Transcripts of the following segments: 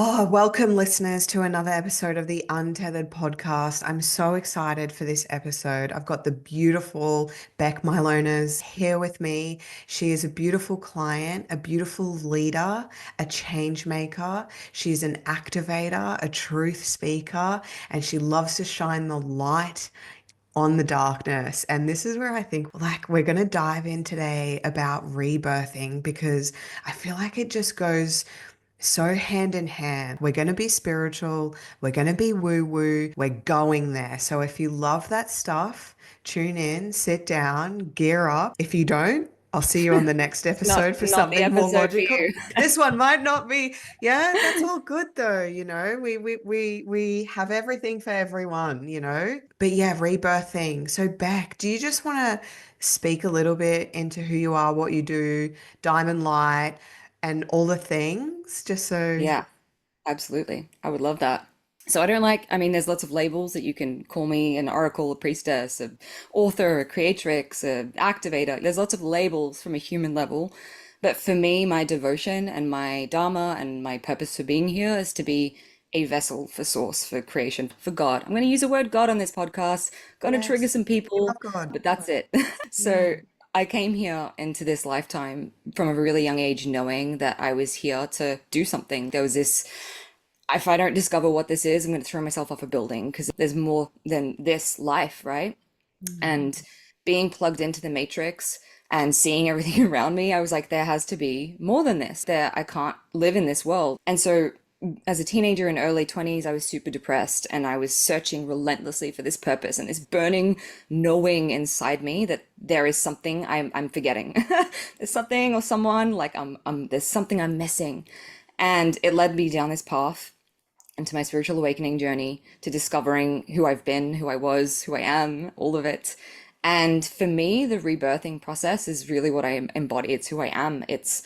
Oh, welcome, listeners, to another episode of the Untethered Podcast. I'm so excited for this episode. I've got the beautiful Bec Mylonas here with me. She is a beautiful client, a beautiful leader, a change maker. She's an activator, a truth speaker, and she loves to shine the light on the darkness. And this is where I think we're going to dive in today about rebirthing because I feel like it just goes so hand in hand. We're going to be spiritual, we're going to be woo woo, we're going there. So if you love that stuff, tune in, sit down, gear up. If you don't, I'll see you on the next It's not episode for not the something more episode for logical. you. This one might not be, yeah, that's all good though, you know. We have everything for everyone, you know. But yeah, rebirthing. So Beck, do you just want to speak a little bit into who you are, what you do, Diamond Light, and all the things, just so. Yeah, absolutely. I would love that. So I mean, there's lots of labels that you can call me an oracle, a priestess, a author, a creatrix, a activator. There's lots of labels from a human level. But for me, my devotion and my dharma and my purpose for being here is to be a vessel for source, for creation, for God. I'm going to use the word God on this podcast. Going to trigger Yes, some we people, love God. but that's it. Yeah. So I came here into this lifetime from a really young age knowing that I was here to do something. There was this, if I don't discover what this is, I'm going to throw myself off a building because there's more than this life, right? Mm. And being plugged into the matrix and seeing everything around me, I was like, there has to be more than this. There, I can't live in this world. And so as a teenager in early 20s, I was super depressed and I was searching relentlessly for this purpose and this burning knowing inside me that there is something I'm forgetting. There's something or someone like there's something I'm missing. And it led me down this path into my spiritual awakening journey to discovering who I've been, who I was, who I am, all of it. And for me, the rebirthing process is really what I embody. It's who I am. It's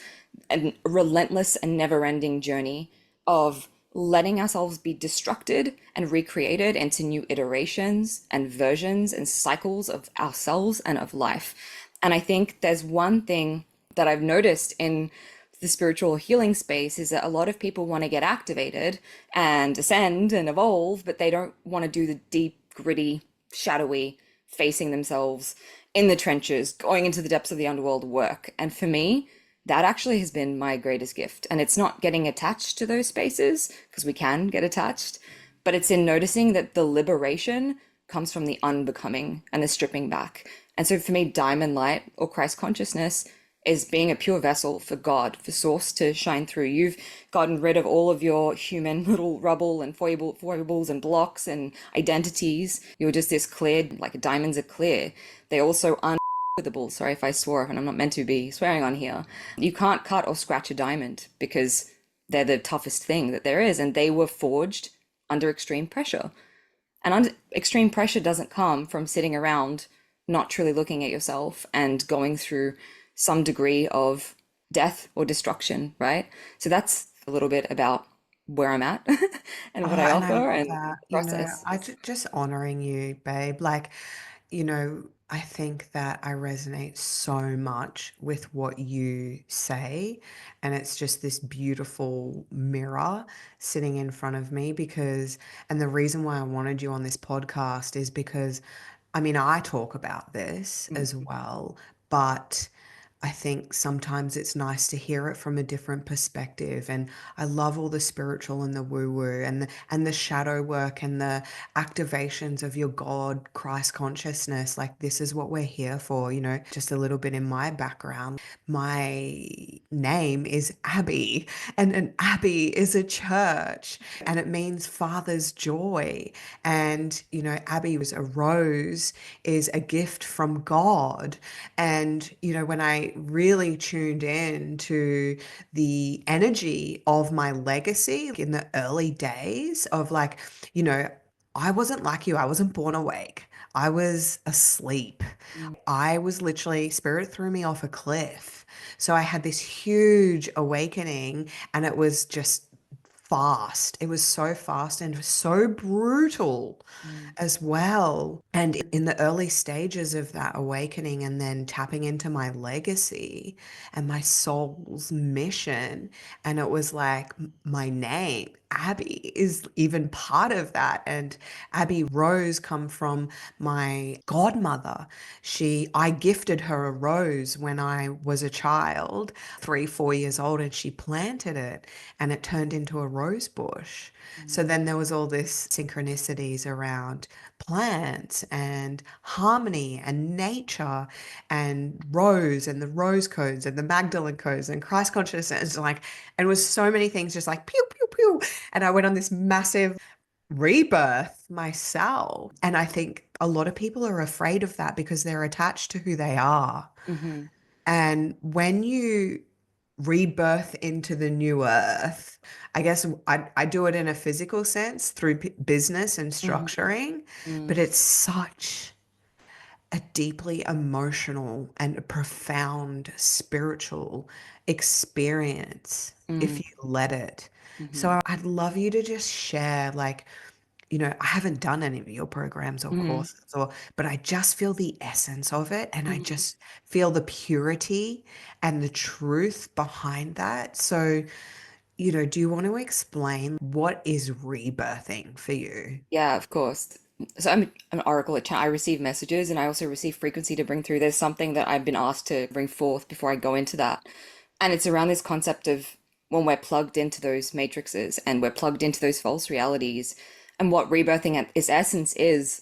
a relentless and never ending journey of letting ourselves be destructed and recreated into new iterations and versions and cycles of ourselves and of life. And I think there's one thing that I've noticed in the spiritual healing space is that a lot of people want to get activated and ascend and evolve, but they don't want to do the deep, gritty, shadowy, facing themselves in the trenches, going into the depths of the underworld work. And for me, that actually has been my greatest gift. And it's not getting attached to those spaces, because we can get attached, but it's in noticing that the liberation comes from the unbecoming and the stripping back. And so for me, diamond light or Christ consciousness is being a pure vessel for God, for source to shine through. You've gotten rid of all of your human little rubble and foibles and blocks and identities. You're just this clear, like diamonds are clear. They also unwithable. Sorry if I swore, and I'm not meant to be swearing on here. You can't cut or scratch a diamond because they're the toughest thing that there is, and they were forged under extreme pressure. And extreme pressure doesn't come from sitting around not truly looking at yourself and going through some degree of death or destruction, right? So that's a little bit about where I'm at and what Oh, I and I offer love and that. the You know, process. just honoring you, babe. Like, you know, I think that I resonate so much with what you say. And it's just this beautiful mirror sitting in front of me and the reason why I wanted you on this podcast is because, I mean, I talk about this Mm. as well, but I think sometimes it's nice to hear it from a different perspective. And I love all the spiritual and the woo-woo and the shadow work and the activations of your God, Christ consciousness. Like this is what we're here for, you know, just a little bit in my background. My name is Abbey, and an abbey is a church, and it means Father's joy. And, you know, Abbey was a rose, is a gift from God. And, you know, when I really tuned in to the energy of my legacy in the early days of like, you know, I wasn't like you, I wasn't born awake. I was asleep. Mm. I was literally, spirit threw me off a cliff. So I had this huge awakening and it was just fast. It was so fast and so brutal Mm. as well. And in the early stages of that awakening and then tapping into my legacy and my soul's mission, and it was like my name, Abbey is even part of that. And Abbey Rose come from my godmother. I gifted her a rose when I was a child, 3, 4 years old, and she planted it and it turned into a rose bush. So then there was all this synchronicities around plants and harmony and nature and rose and the rose codes and the Magdalene codes and Christ consciousness, like, and it was so many things just like pew pew pew. And I went on this massive rebirth myself. And I think a lot of people are afraid of that because they're attached to who they are. Mm-hmm. And when you rebirth into the new earth, I guess I do it in a physical sense through business and Mm-hmm. structuring, but Mm, it's such a deeply emotional and a profound spiritual experience if mm, you let it. mm-hmm. So I'd love you to just share, like, I haven't done any of your programs or Mm, courses but I just feel the essence of it and I mm. just feel the purity and the truth behind that. So, do you want to explain what is rebirthing for you? Yeah, of course. So I'm an oracle at I receive messages and I also receive frequency to bring through. There's something that I've been asked to bring forth before I go into that. And it's around this concept of when we're plugged into those matrices and we're plugged into those false realities. And what rebirthing at its essence is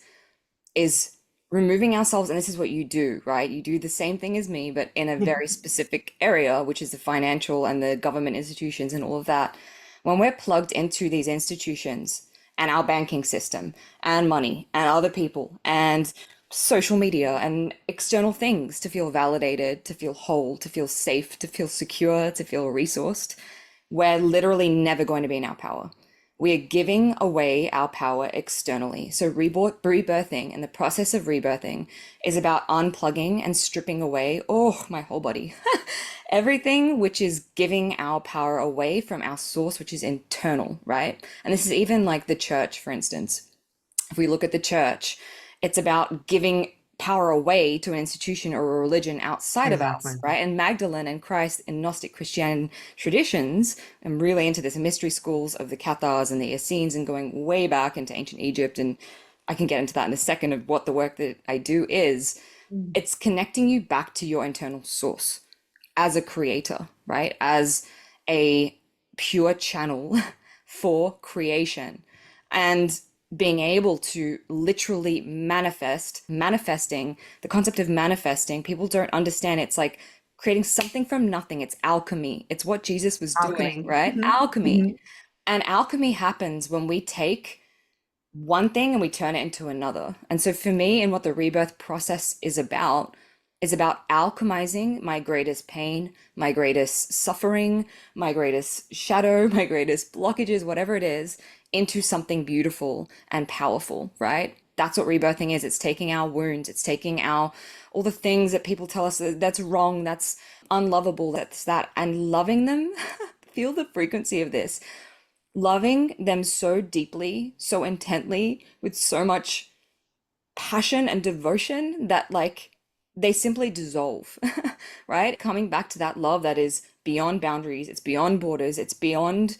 removing ourselves, and this is what you do, right? You do the same thing as me, but in a very specific area, which is the financial and the government institutions and all of that. When we're plugged into these institutions and our banking system and money and other people and social media and external things to feel validated, to feel whole, to feel safe, to feel secure, to feel resourced, we're literally never going to be in our power. We are giving away our power externally. So rebirthing and the process of rebirthing is about unplugging and stripping away, oh, my whole body, everything which is giving our power away from our source, which is internal, right? And this is even like the church, for instance. If we look at the church, it's about giving power away to an institution or a religion outside of Exactly. us, right? And Magdalene and Christ in Gnostic Christian traditions, I'm really into this mystery schools of the Cathars and the Essenes and going way back into ancient Egypt. And I can get into that in a second of what the work that I do is. Mm. It's connecting you back to your internal source as a creator, right? As a pure channel for creation. And being able to literally manifesting, the concept of manifesting, people don't understand. It's like creating something from nothing. It's alchemy. It's what Jesus was doing, Alchemy. right? Hmm. Alchemy. Hmm. And alchemy happens when we take one thing and we turn it into another. And so for me, and what the rebirth process is about alchemizing my greatest pain, my greatest suffering, my greatest shadow, my greatest blockages, whatever it is, into something beautiful and powerful, right? That's what rebirthing is. It's taking our wounds, it's taking our all the things that people tell us that's wrong, that's unlovable, that's that, and loving them. Feel the frequency of this, loving them so deeply, so intently, with so much passion and devotion that like they simply dissolve, right? Coming back to that love that is beyond boundaries, it's beyond borders, it's beyond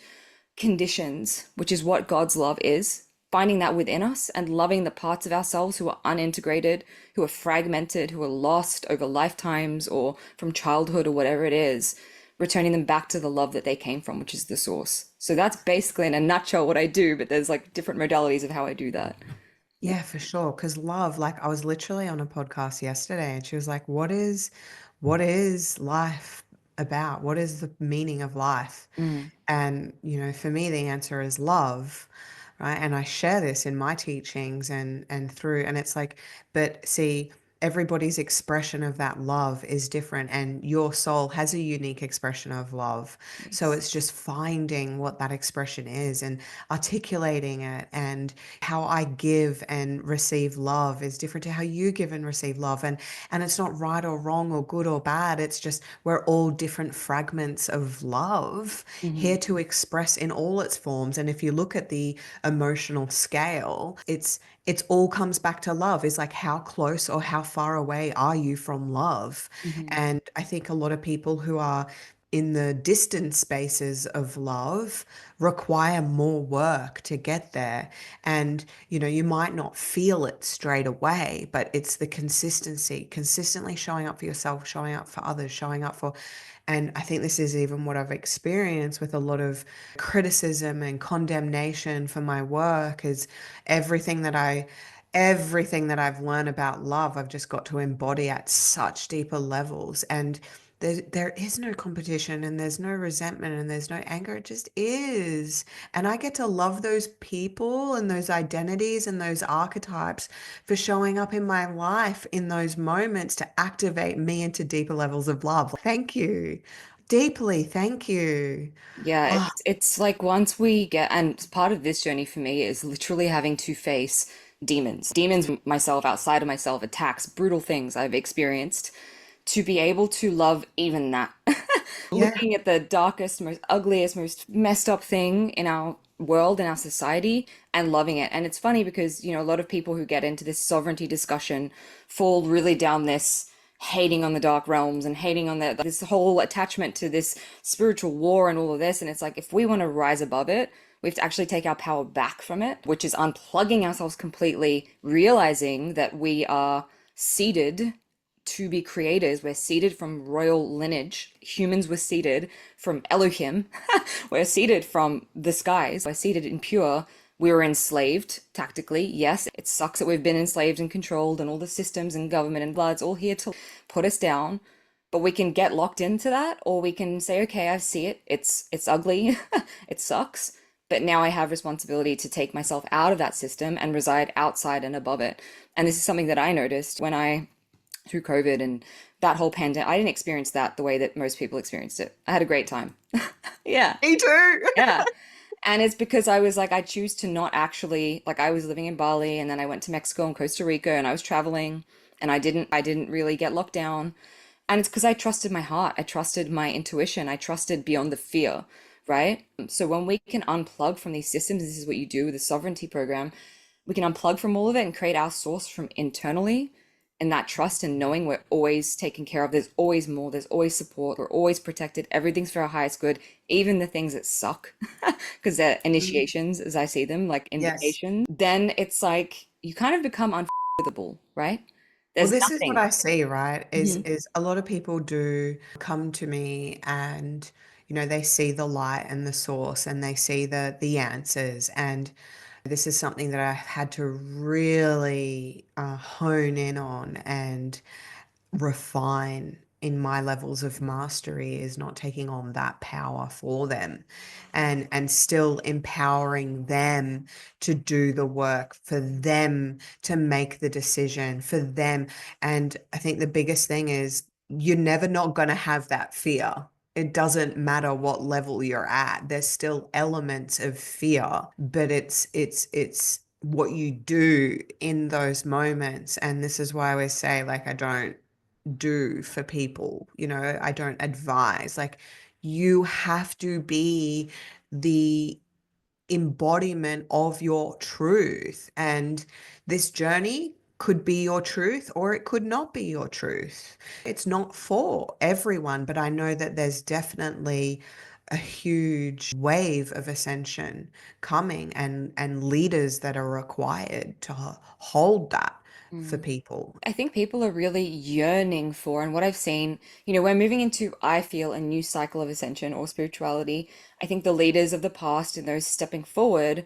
conditions, which is what God's love is. Finding that within us and loving the parts of ourselves who are unintegrated, who are fragmented, who are lost over lifetimes or from childhood or whatever it is, returning them back to the love that they came from, which is the source. So that's basically in a nutshell what I do, but there's like different modalities of how I do that. Yeah, for sure. Because love, like I was literally on a podcast yesterday and she was like, what is life about? What is the meaning of life? Mm, And, for me, the answer is love, right? And I share this in my teachings and through, and it's like, but see, everybody's expression of that love is different, and your soul has a unique expression of love. So yes. it's just finding what that expression is and articulating it. And how I give and receive love is different to how you give and receive love. And it's not right or wrong or good or bad. It's just we're all different fragments of love Hmm. here to express in all its forms. And if you look at the emotional scale, it's all comes back to love. Is like how close or how far away are you from love? Hmm. And I think a lot of people who are in the distant spaces of love require more work to get there. And, you might not feel it straight away, but it's the consistency, consistently showing up for yourself, showing up for others, showing up for, and I think this is even what I've experienced with a lot of criticism and condemnation for my work is everything that I everything that I've learned about love, I've just got to embody at such deeper levels. And there is no competition and there's no resentment and there's no anger. It just is. And I get to love those people and those identities and those archetypes for showing up in my life in those moments to activate me into deeper levels of love. Thank you. Deeply, thank you. Yeah, Oh, it's like once we get, and part of this journey for me is literally having to face demons myself, outside of myself, attacks, brutal things I've experienced, to be able to love even that. yeah. Looking at the darkest, most ugliest, most messed up thing in our world, in our society, and loving it. And it's funny because, a lot of people who get into this sovereignty discussion fall really down this hating on the dark realms and hating on this whole attachment to this spiritual war and all of this. And it's like, if we want to rise above it, we have to actually take our power back from it, which is unplugging ourselves completely, realizing that we are seeded to be creators. We're seeded from royal lineage. Humans were seeded from Elohim. We're seeded from the skies. We're seeded in pure. We were enslaved tactically. Yes, it sucks that we've been enslaved and controlled, and all the systems and government and blood's all here to put us down. But we can get locked into that, or we can say, okay, I see it. It's ugly. It sucks. But now I have responsibility to take myself out of that system and reside outside and above it. And this is something that I noticed when through COVID and that whole pandemic. I didn't experience that the way that most people experienced it. I had a great time. Yeah. Me too. Yeah. And it's because I was like, I choose to not actually, like, I was living in Bali and then I went to Mexico and Costa Rica and I was traveling and I didn't really get locked down. And it's because I trusted my heart. I trusted my intuition. I trusted beyond the fear, right? So when we can unplug from these systems, this is what you do with the sovereignty program, we can unplug from all of it and create our source from internally. And that trust and knowing we're always taken care of, there's always more, there's always support, we're always protected, everything's for our highest good, even the things that suck, because they're initiations as I see them, like Yes. invitations. Then it's like you kind of become unwithable, right? Well, There's this is what nothing. I see, right? Is Mhm. is a lot of people do come to me and they see the light and the source and they see the answers. And this is something that I had to really hone in on and refine in my levels of mastery is not taking on that power for them and still empowering them to do the work for them to make the decision for them. And I think the biggest thing is you're never not going to have that fear. It doesn't matter what level you're at, there's still elements of fear, but it's what you do in those moments. And this is why I always say, like, I don't do for people. I don't advise. Like, you have to be the embodiment of your truth. And this journey could be your truth or it could not be your truth. It's not for everyone, but I know that there's definitely a huge wave of ascension coming and leaders that are required to hold that for people. I think people are really yearning for, and what I've seen, we're moving into, I feel, a new cycle of ascension or spirituality. I think the leaders of the past and those stepping forward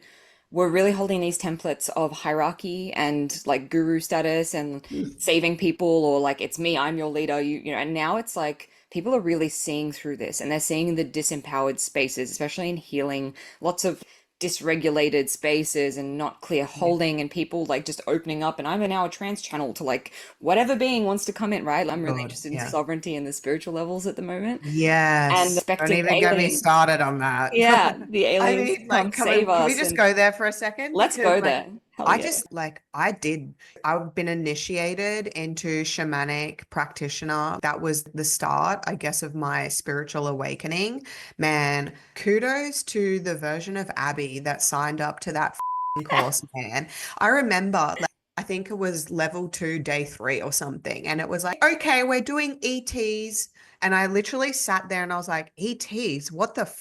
were really holding these templates of hierarchy and like guru status and saving people, or like, it's me, I'm your leader, and now it's like people are really seeing through this and they're seeing the disempowered spaces, especially in healing, lots of dysregulated spaces and not clear Yeah. holding, and people like just opening up, and I'm now a trans channel to like whatever being wants to come in, right? I'm really God, interested in yeah. sovereignty and the spiritual levels at the moment, and Yes. Don't expecting even get me aliens. started on that. Yeah, the I aliens to mean, come like, save can we us, just and go there for a second? let's Because, go like, there. Hell yeah. I've been initiated into shamanic practitioner. That was the start, I guess, of my spiritual awakening. Man, kudos to the version of Abby that signed up to that course, man. I remember, like, I think it was level 2, day 3 or something. And it was like, okay, we're doing ETs. And I literally sat there and I was like, ETs, what the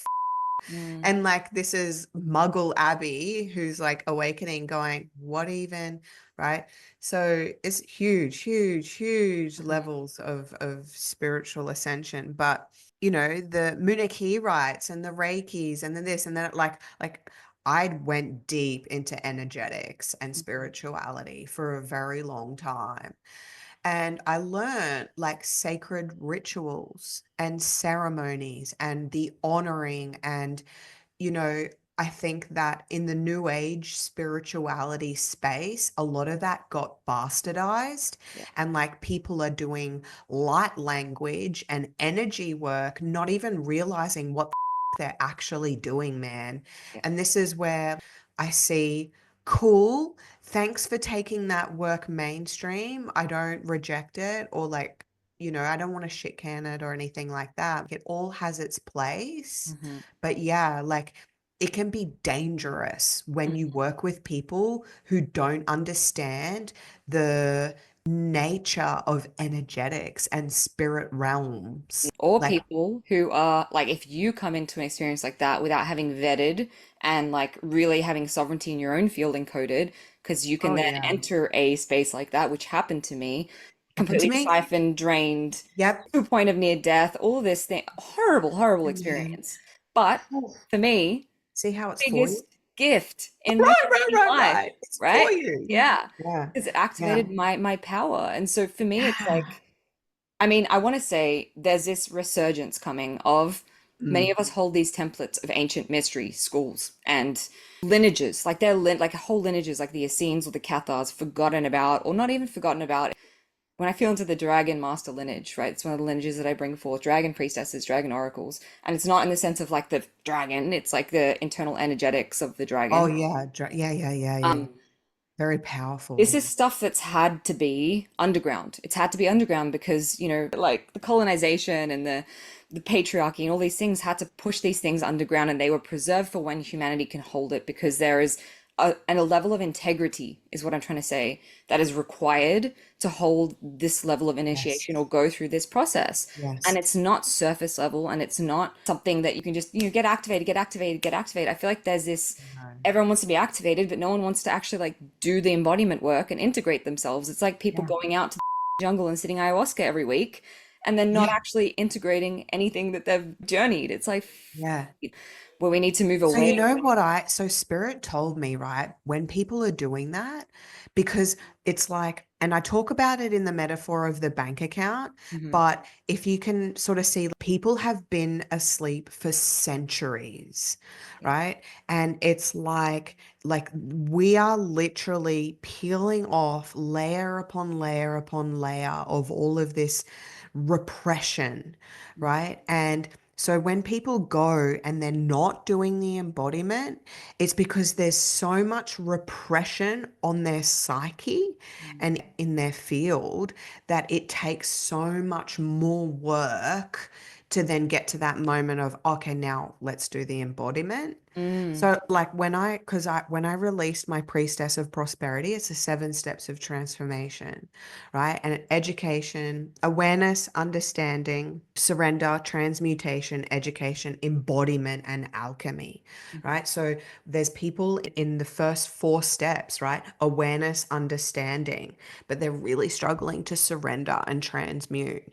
Mm, and like this is Muggle Abby who's like awakening, going, what even? Right. So it's huge, huge, huge mhm. levels of spiritual ascension. But the Munich rites and the Reikis and then this and then like I went deep into energetics and spirituality for a very long time. And I learned like sacred rituals and ceremonies and the honoring and you know, I think that in the new age spirituality space, a lot of that got bastardized. Yeah, And like people are doing light language and energy work, not even realizing what they're actually doing, man. yeah. And this is where I see cool. Thanks for taking that work mainstream. I don't reject it or like, I don't want to shit can it or anything like that. It all has its place. Hmm. But yeah, like it can be dangerous when you work with people who don't understand the nature of energetics and spirit realms. Or Like, people who are like, if you come into an experience like that without having vetted and like really having sovereignty in your own field encoded, because you can oh then yeah, enter a space like that, which happened to me, happened to completely me. siphoned, drained, Yep. to a point of near death, all of this thing, horrible, horrible And man, experience. But oh, for me, see how it's for you? biggest gift in my Right, right, fucking right, life, right. It's for right? you. Yeah. Yeah. Because it Yeah. activated my power. And so for me, it's Yeah. like, I mean, I want to say there's this resurgence coming of many Mm. of us hold these templates of ancient mystery schools and lineages, like like whole lineages, like the Essenes or the Cathars, forgotten about, or not even forgotten about. When I feel into the dragon master lineage, right? It's one of the lineages that I bring forth, dragon priestesses, dragon oracles. And it's not in the sense of like the dragon, it's like the internal energetics of the Oh dragon. yeah. Yeah, yeah, yeah, yeah. Um, Very this powerful. is stuff that's had to be underground. It's had to be underground because, like the colonization and the patriarchy and all these things had to push these things underground, and they were preserved for when humanity can hold it, because there is a level of integrity, is what I'm trying to say, that is required to hold this level of Yes. initiation or go through this process. And Yes. it's not surface level, and it's not something that you can just, get activated, get activated, get activated. I feel like there's this, No. everyone wants to be activated, but no one wants to actually like do the embodiment work and integrate themselves. It's like people Yeah. going out to the jungle and sitting ayahuasca every week and then not Yeah. actually integrating anything that they've journeyed. It's like Yeah. where we need to move So you away. know what so Spirit told me, right, when people are doing that, because it's like, and I talk about it in the metaphor of the bank account, Mhm. but if you can sort of see people have been asleep for centuries, Yeah. right? And it's like we are literally peeling off layer upon layer upon layer of all of this repression, right? And so when people go and they're not doing the embodiment, it's because there's so much repression on their psyche and in their field that it takes so much more work to then get to that moment of, okay, now let's do the embodiment. Mm. So like when I released my Priestess of Prosperity, it's the 7 steps of transformation, right? And education, awareness, understanding, surrender, transmutation, education, embodiment, and alchemy, Mhm. right? So there's people in the first 4 steps, right? Awareness, understanding, but they're really struggling to surrender and transmute.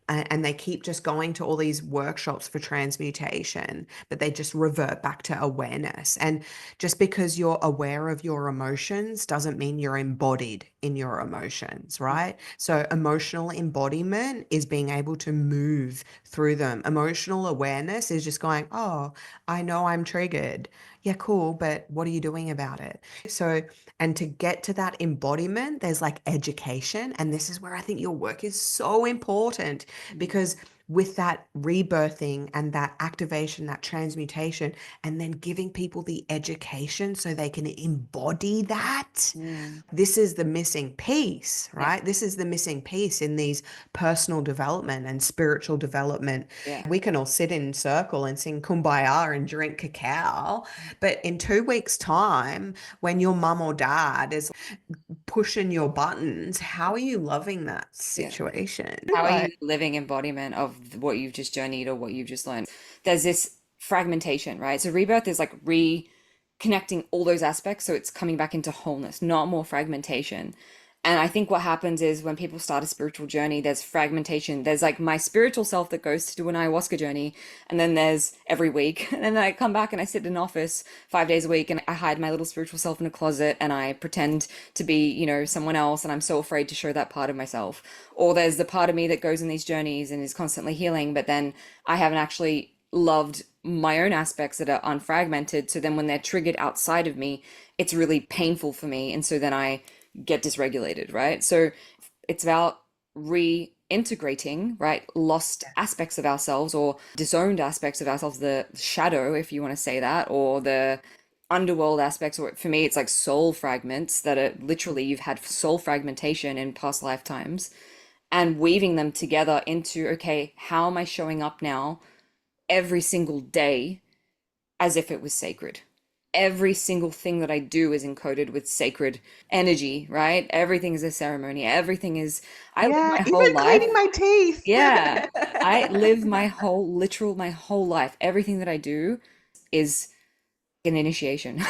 And they keep just going to all these workshops for transmutation, but they just revert back to awareness. And just because you're aware of your emotions doesn't mean you're embodied in your emotions, right? So, emotional embodiment is being able to move through them. Emotional awareness is just going, oh, I know I'm triggered. Yeah, cool. But what are you doing about it? So, and to get to that embodiment, there's like education. And this is where I think your work is so important because with that rebirthing and that activation, that transmutation, and then giving people the education so they can embody that. Mm. This is the missing piece, Yeah. right? This is the missing piece in these personal development and spiritual development. Yeah. We can all sit in circle and sing kumbaya and drink cacao, but in 2 weeks' time, when your mum or dad is pushing your buttons, how are you loving that Yeah. situation? How are you Like, living embodiment of what you've just journeyed or what you've just learned? There's this fragmentation, right? So rebirth is like reconnecting all those aspects. So it's coming back into wholeness, not more fragmentation. And I think what happens is when people start a spiritual journey, there's fragmentation. There's like my spiritual self that goes to do an ayahuasca journey, and then there's every week. And then I come back and I sit in an office 5 days a week and I hide my little spiritual self in a closet and I pretend to be, someone else. And I'm so afraid to show that part of myself. Or there's the part of me that goes in these journeys and is constantly healing, but then I haven't actually loved my own aspects that are unfragmented. So then when they're triggered outside of me, it's really painful for me. And so then I get dysregulated, right? So it's about reintegrating, right? Lost aspects of ourselves or disowned aspects of ourselves, the shadow, if you want to say that, or the underworld aspects, or for me, it's like soul fragments that are literally you've had soul fragmentation in past lifetimes and weaving them together into, okay, how am I showing up now every single day as if it was sacred? Every single thing that I do is encoded with sacred energy, right? Everything is a ceremony. Everything is, I live yeah, my whole even life. cleaning my teeth. Yeah. I live my whole life. Everything that I do is an initiation.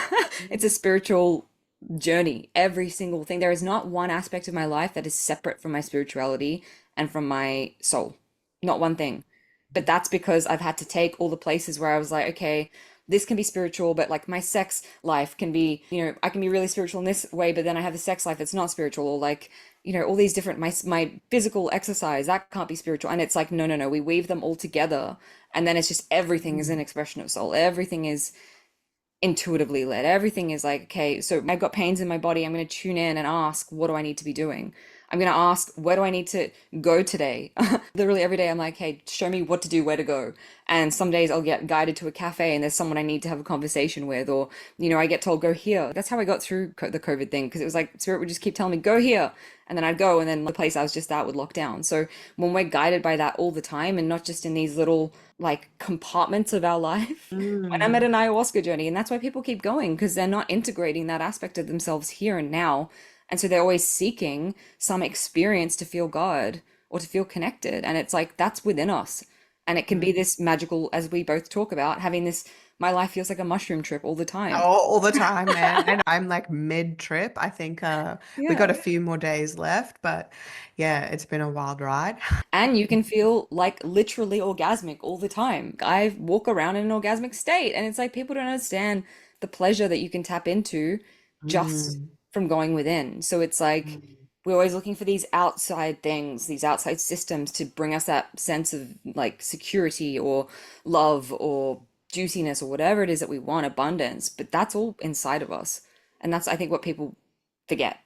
It's a spiritual journey. Every single thing. There is not one aspect of my life that is separate from my spirituality and from my soul. Not one thing. But that's because I've had to take all the places where I was like, okay, this can be spiritual, but like my sex life can be, I can be really spiritual in this way, but then I have a sex life that's not spiritual, or like, all these different my physical exercise that can't be spiritual, and it's like no, no, no, we weave them all together, and then it's just everything is an expression of soul. Everything is intuitively led. Everything is like, okay, so I've got pains in my body. I'm going to tune in and ask, what do I need to be doing? I'm going to ask, where do I need to go today? Literally every day, I'm like, hey, show me what to do, where to go. And some days I'll get guided to a cafe and there's someone I need to have a conversation with, or, I get told, go here. That's how I got through the COVID thing, because it was like Spirit would just keep telling me, go here. And then I'd go, and then the place I was just at would lock down. So when we're guided by that all the time and not just in these little like compartments of our life, when I'm at Mm. an ayahuasca journey, and that's why people keep going, because they're not integrating that aspect of themselves here and now. And so they're always seeking some experience to feel God or to feel connected. And it's like that's within us. And it can be this magical, as we both talk about, having this, my life feels like a mushroom trip all the Oh, time. all the time, man. And I'm like mid-trip. I think we got Yeah. a few more days left, but yeah, it's been a wild ride. And you can feel like literally orgasmic all the time. I walk around in an orgasmic state, and it's like people don't understand the pleasure that you can tap into just Mm. from going within. So it's like Mm. we're always looking for these outside things, these outside systems to bring us that sense of like security or love or juiciness or whatever it is that we want, abundance, but that's all inside of us. And that's, I think, what people forget.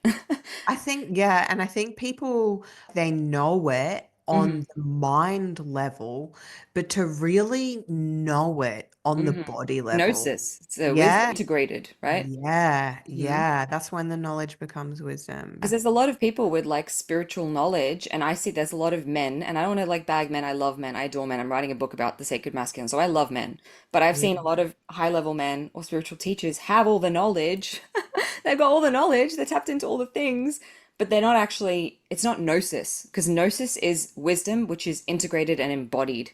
I think, yeah, and I think people they know it Hmm. on the mind level, but to really know it on the Hmm. body level. Gnosis. So wisdom Yeah, integrated, right? yeah, Hmm. yeah. That's when the knowledge becomes Because wisdom. there's a lot of people with like spiritual knowledge, and I see there's a lot of men, and I don't want to like bag men. I love men. I adore men. I'm writing a book about the sacred masculine, so I love men. But I've Yeah. seen a lot of high level men or spiritual teachers have all the knowledge. They've got all the knowledge. They're tapped into all the things, but they're not actually, it's not gnosis, because gnosis is wisdom, which is integrated and embodied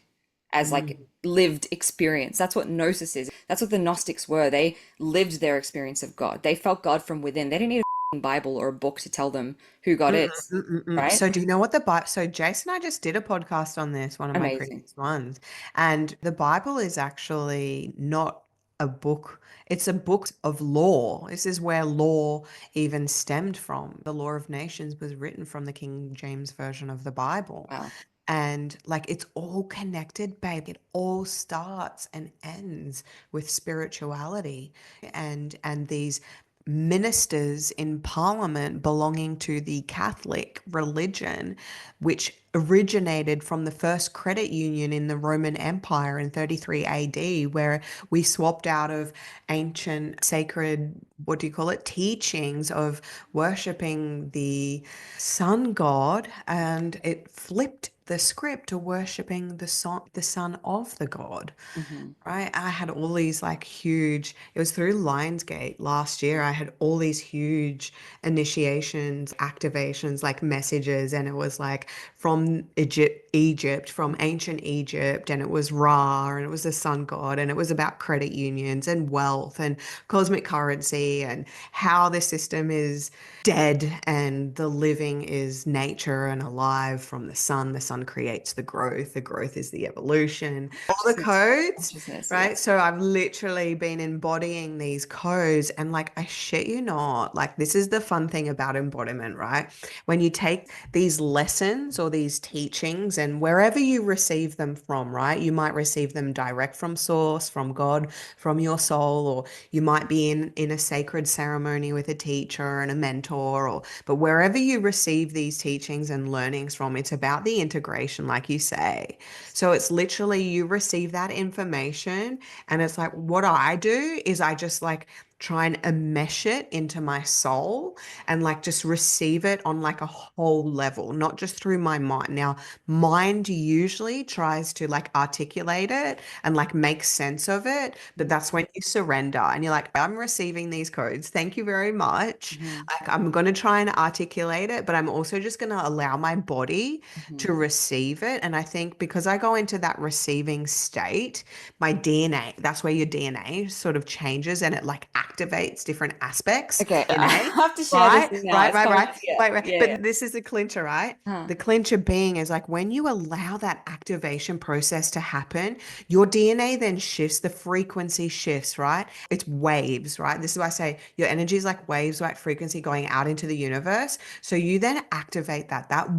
as like Mm. lived experience. That's what gnosis is. That's what the Gnostics were. They lived their experience of God. They felt God from within. They didn't need a Bible or a book to tell them who God Mm-mm, is, mm-mm. right? So do you know what the Bible? So Jason and I just did a podcast on this, one of my Amazing. previous ones, and the Bible is actually not a book. It's a book of law. This is where law even stemmed from. The Law of Nations was written from the King James version of the Bible. Wow. And like it's all connected, babe. It all starts and ends with spirituality and these ministers in parliament belonging to the Catholic religion, which originated from the first credit union in the Roman Empire in 33 AD, where we swapped out of ancient sacred, what do you call it, teachings of worshipping the sun god, and it flipped the script to worshipping the son of the god. Hmm. Right. I had all these like huge, it was through Lionsgate last year. I had all these huge initiations, activations, like messages, and it was like from Egypt, from ancient Egypt, and it was Ra, and it was the sun god, and it was about credit unions and wealth and cosmic currency and how the system is dead and the living is nature and alive from the sun. The sun creates the growth is the evolution, all the Consciousness, codes. consciousness, yeah. Right. So I've literally been embodying these codes, and like, I shit you not, like, this is the fun thing about embodiment, right? When you take these lessons or these teachings and wherever you receive them from, right? You might receive them direct from source, from God, from your soul, or you might be in a sacred ceremony with a teacher and a mentor, or but wherever you receive these teachings and learnings from, it's about the integration, like you say. So it's literally you receive that information, and it's like what I do is I just like try and enmesh it into my soul and like just receive it on like a whole level, not just through my mind. Now, mind usually tries to like articulate it and like make sense of it, but that's when you surrender and you're like, I'm receiving these codes. Thank you very much. Hmm. Like, I'm going to try and articulate it, but I'm also just going to allow my body Hmm. to receive it. And I think because I go into that receiving state, my DNA, that's where your DNA sort of changes and it like activates different aspects, Okay, I DNA. have to share this Right, thing now. right, It's right, coming. right. Yeah, Wait, wait. yeah, yeah. But this is the clincher, right? Huh. The clincher being is like when you allow that activation process to happen, your DNA then shifts, the frequency shifts, right? It's waves, right? This is why I say your energy is like waves, like frequency going out into the universe. So you then activate that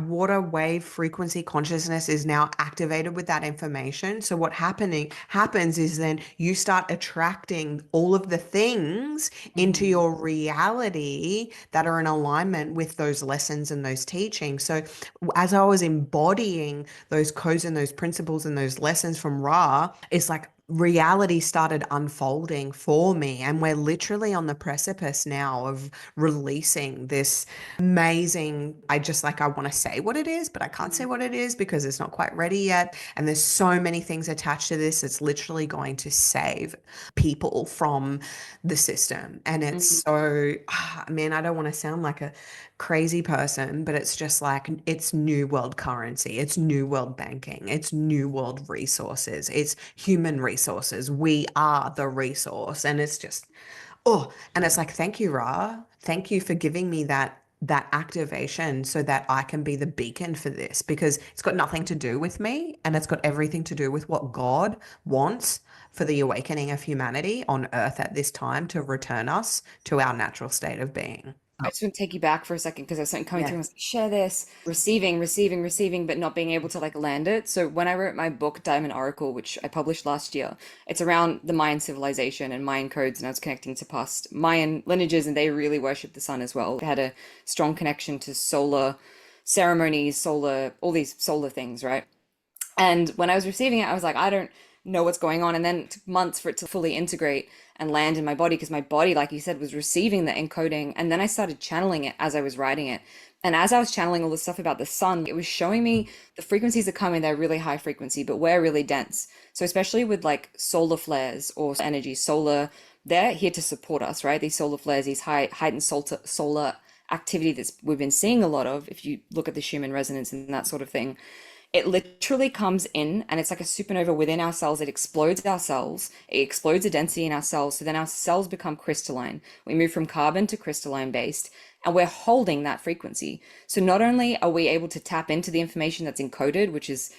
water wave frequency consciousness is now activated with that information. So what happening happens is then you start attracting all of the things into Hmm. your reality that are in alignment with those lessons and those teachings. So as I was embodying those codes and those principles and those lessons from Ra, it's like reality started unfolding for me. And we're literally on the precipice now of releasing this amazing. I just like, I want to say what it is, but I can't say what it is because it's not quite ready yet. And there's so many things attached to this. It's literally going to save people from the system. And it's Hmm. so, I mean, I don't want to sound like a crazy person, but it's just like, it's new world currency, it's new world banking, it's new world resources, it's human resources. We are the resource. And it's just, oh, and it's like, thank you, Ra. Thank you for giving me that activation so that I can be the beacon for this because it's got nothing to do with me and it's got everything to do with what God wants for the awakening of humanity on earth at this time to return us to our natural state of being. I just want to take you back for a second because there's something coming through Yeah. and I was like, share this, receiving, receiving, receiving, but not being able to like land it. So when I wrote my book, Diamond Oracle, which I published last year, it's around the Mayan civilization and Mayan codes, and I was connecting to past Mayan lineages, and they really worship the sun as well. They had a strong connection to solar ceremonies, solar, all these solar things, right? And when I was receiving it, I was like, I don't know what's going on. And then it took months for it to fully integrate and land in my body because my body, like you said, was receiving the encoding. And then I started channeling it as I was writing it. And as I was channeling all the stuff about the sun, it was showing me the frequencies that come in, they're really high frequency, but we're really dense. So especially with like solar flares or energy, solar, they're here to support us, right? These solar flares, these heightened solar activity that's we've been seeing a lot of, if you look at the Schumann resonance and that sort of thing, it literally comes in and it's like a supernova within our cells. It explodes our cells. It explodes the density in our cells. So then our cells become crystalline. We move from carbon to crystalline based and we're holding that frequency. So not only are we able to tap into the information that's encoded, which is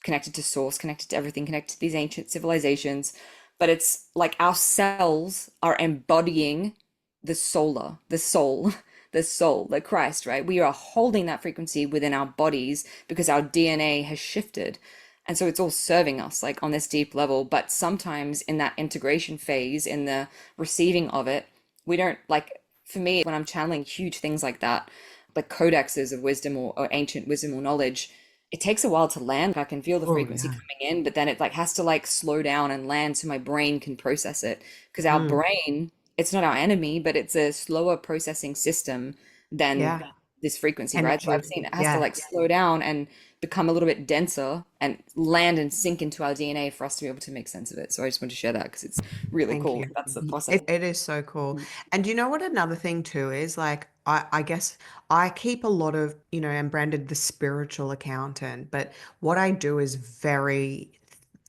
connected to source, connected to everything, connected to these ancient civilizations, but it's like our cells are embodying the soul, the soul, the Christ, right? We are holding that frequency within our bodies because our DNA has shifted. And so it's all serving us like on this deep level. But sometimes in that integration phase, in the receiving of it, we don't like, for me, when I'm channeling huge things like that, like codexes of wisdom or ancient wisdom or knowledge, it takes a while to land. I can feel the Oh, frequency yeah. coming in, but then it like has to like slow down and land so my brain can process it. Because our Mm, brain, it's not our enemy, but it's a slower processing system than yeah. this frequency, right? So Energy. I've seen it has to Yeah. like slow down and become a little bit denser and land and sink into our DNA for us to be able to make sense of it. So I just want to share that because it's really Thank cool. you. That's the process. It is so cool. And you know what another thing too is like I guess I keep a lot of, I'm branded the spiritual accountant, but what I do is very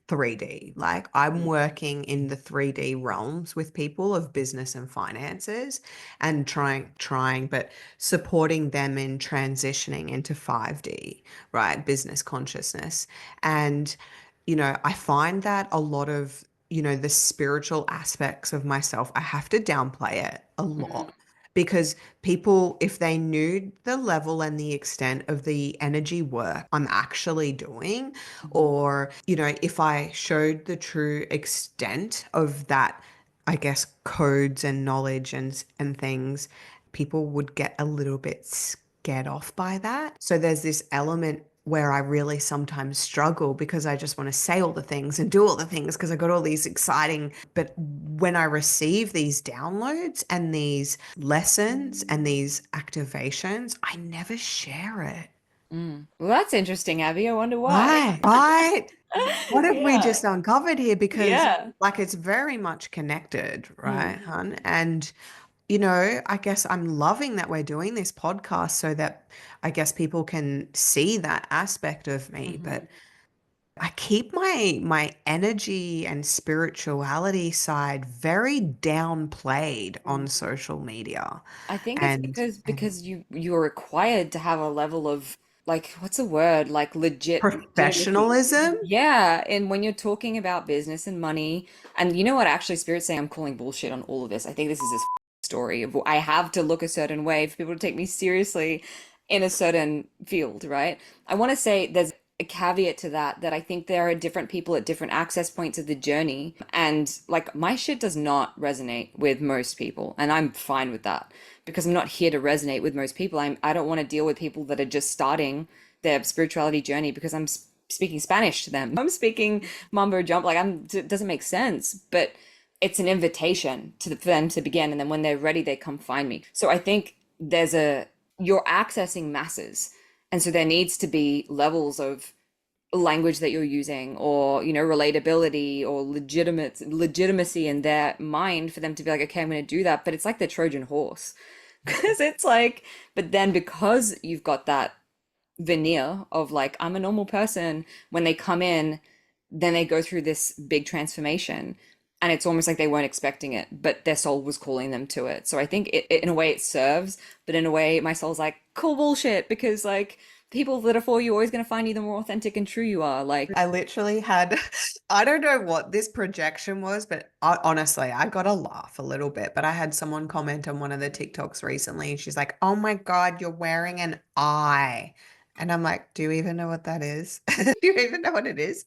3D. Like I'm working in the 3D realms with people of business and finances and but supporting them in transitioning into 5D, right? Business consciousness. And, I find that a lot of, the spiritual aspects of myself, I have to downplay it a lot because people, if they knew the level and the extent of the energy work I'm actually doing, or, if I showed the true extent of that, I guess, codes and knowledge and things, people would get a little bit scared off by that. So there's this element where I really sometimes struggle because I just want to say all the things and do all the things because I got all these exciting. But when I receive these downloads and these lessons and these activations, I never share it. Well, that's interesting, Abby. I wonder why. Right, right. What have we Yeah. just uncovered here? Because Yeah. like it's very much connected, right, Mm. hun? And I guess I'm loving that we're doing this podcast so that I guess people can see that aspect of me. Hmm. But I keep my energy and spirituality side very downplayed on social media. I think it's And because you're required to have a level of like what's the word? Like legitimacy. professionalism, Yeah, and when you're talking about business and money, and you know what, actually, Spirit's saying I'm calling bullshit on all of this. I think this is this story of I have to look a certain way for people to take me seriously in a certain field, right? I want to say there's a caveat to that that I think there are different people at different access points of the journey, and like my shit does not resonate with most people, and I'm fine with that because I'm not here to resonate with most people. I don't want to deal with people that are just starting their spirituality journey because I'm speaking Spanish to them. I'm speaking mumbo jump like it doesn't make sense, but it's an invitation for them to begin, and then when they're ready, they come find me. So I think you're accessing masses, and so there needs to be levels of language that you're using or relatability or legitimacy in their mind for them to be like, okay, I'm going to do that. But it's like the Trojan horse because it's like, but then because you've got that veneer of like I'm a normal person, when they come in, then they go through this big transformation, and it's almost like they weren't expecting it, but their soul was calling them to it. So I think in a way it serves, but in a way my soul's like, cool bullshit, because like people that are for you are always going to find you the more authentic and true you are. Like, I literally had, I don't know what this projection was, but honestly, I got a laugh a little bit. But I had someone comment on one of the TikToks recently, and she's like, "Oh my God, you're wearing an eye." And I'm like, "Do you even know what that is? Do you even know what it is?"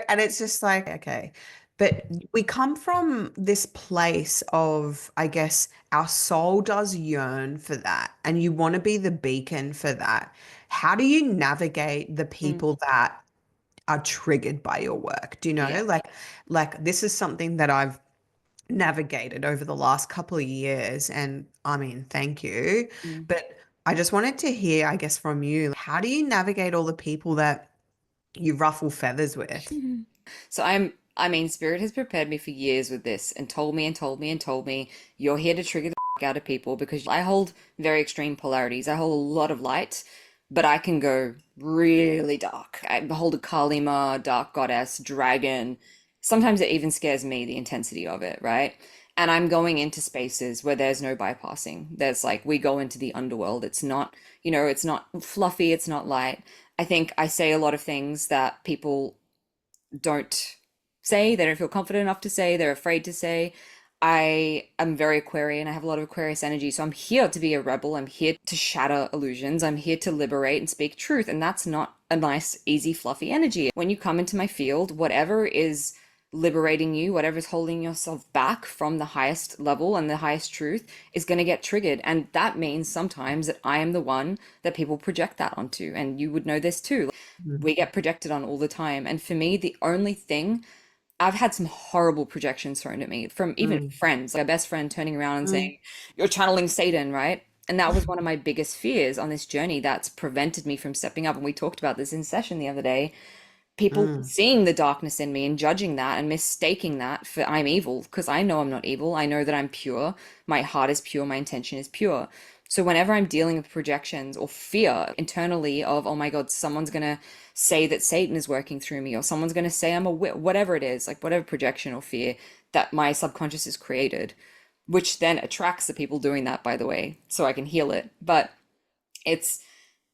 And it's just like, okay. But we come from this place of, I guess, our soul does yearn for that, and you want to be the beacon for that. How do you navigate the mm, people that are triggered by your work? Do you know? yeah. Like this is something that I've navigated over the last couple of years, and I mean, thank you. Mm. But I just wanted to hear, I guess, from you, how do you navigate all the people that you ruffle feathers with? So I mean, Spirit has prepared me for years with this and told me and told me and told me, you're here to trigger the out of people because I hold very extreme polarities. I hold a lot of light, but I can go really dark. I hold a Kalima, dark goddess, dragon. Sometimes it even scares me, the intensity of it, right? And I'm going into spaces where there's no bypassing. There's like, we go into the underworld. It's not, it's not fluffy, it's not light. I think I say a lot of things that people don't say, they don't feel confident enough to say, they're afraid to say. I am very Aquarian. I have a lot of Aquarius energy. So I'm here to be a rebel. I'm here to shatter illusions. I'm here to liberate and speak truth. And that's not a nice, easy, fluffy energy. When you come into my field, whatever is liberating you, whatever's holding yourself back from the highest level and the highest truth is going to get triggered. And that means sometimes that I am the one that people project that onto. And you would know this too. Mm, We get projected on all the time. And for me, the only thing, I've had some horrible projections thrown at me from even mm, friends, like a best friend turning around and mm, saying, "You're channeling Satan," right? And that was one of my biggest fears on this journey that's prevented me from stepping up. And we talked about this in session the other day, people mm, seeing the darkness in me and judging that and mistaking that for I'm evil, because I know I'm not evil. I know that I'm pure. My heart is pure. My intention is pure. So whenever I'm dealing with projections or fear internally of, oh my God, someone's going to say that Satan is working through me, or someone's going to say I'm a whatever it is, like whatever projection or fear that my subconscious has created, which then attracts the people doing that, by the way, so I can heal it. But it's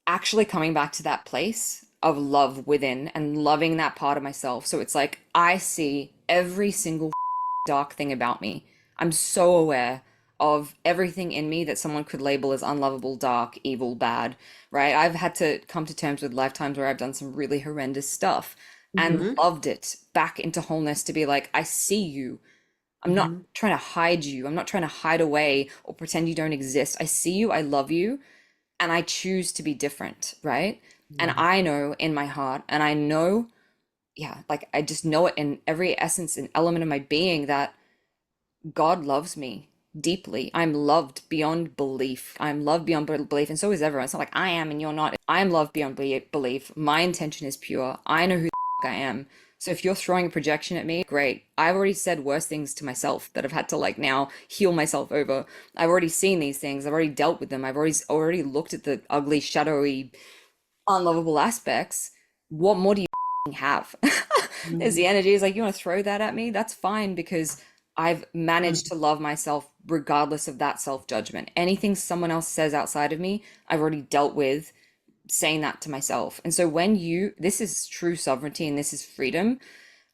actually coming back to that place of love within and loving that part of myself. So it's like I see every single dark thing about me. I'm so aware of everything in me that someone could label as unlovable, dark, evil, bad, right? I've had to come to terms with lifetimes where I've done some really horrendous stuff and mhm, loved it back into wholeness to be like, I see you. I'm not mhm. trying to hide you. I'm not trying to hide away or pretend you don't exist. I see you. I love you, and I choose to be different, right? And Yeah. I know in my heart, and I know, yeah, like I just know it in every essence and element of my being that God loves me deeply. I'm loved beyond belief. I'm loved beyond belief, and so is everyone. It's not like I am and you're not. I'm loved beyond belief. My intention is pure. I know who the I am. So if you're throwing a projection at me, great. I've already said worse things to myself that I've had to like now heal myself over. I've already seen these things. I've already dealt with them. I've already looked at the ugly, shadowy, unlovable aspects. What more do you have? Is the Mm, energy is like, you want to throw that at me? That's fine because I've managed mm, to love myself regardless of that self judgment. Anything someone else says outside of me, I've already dealt with saying that to myself. And so when this is true sovereignty and this is freedom,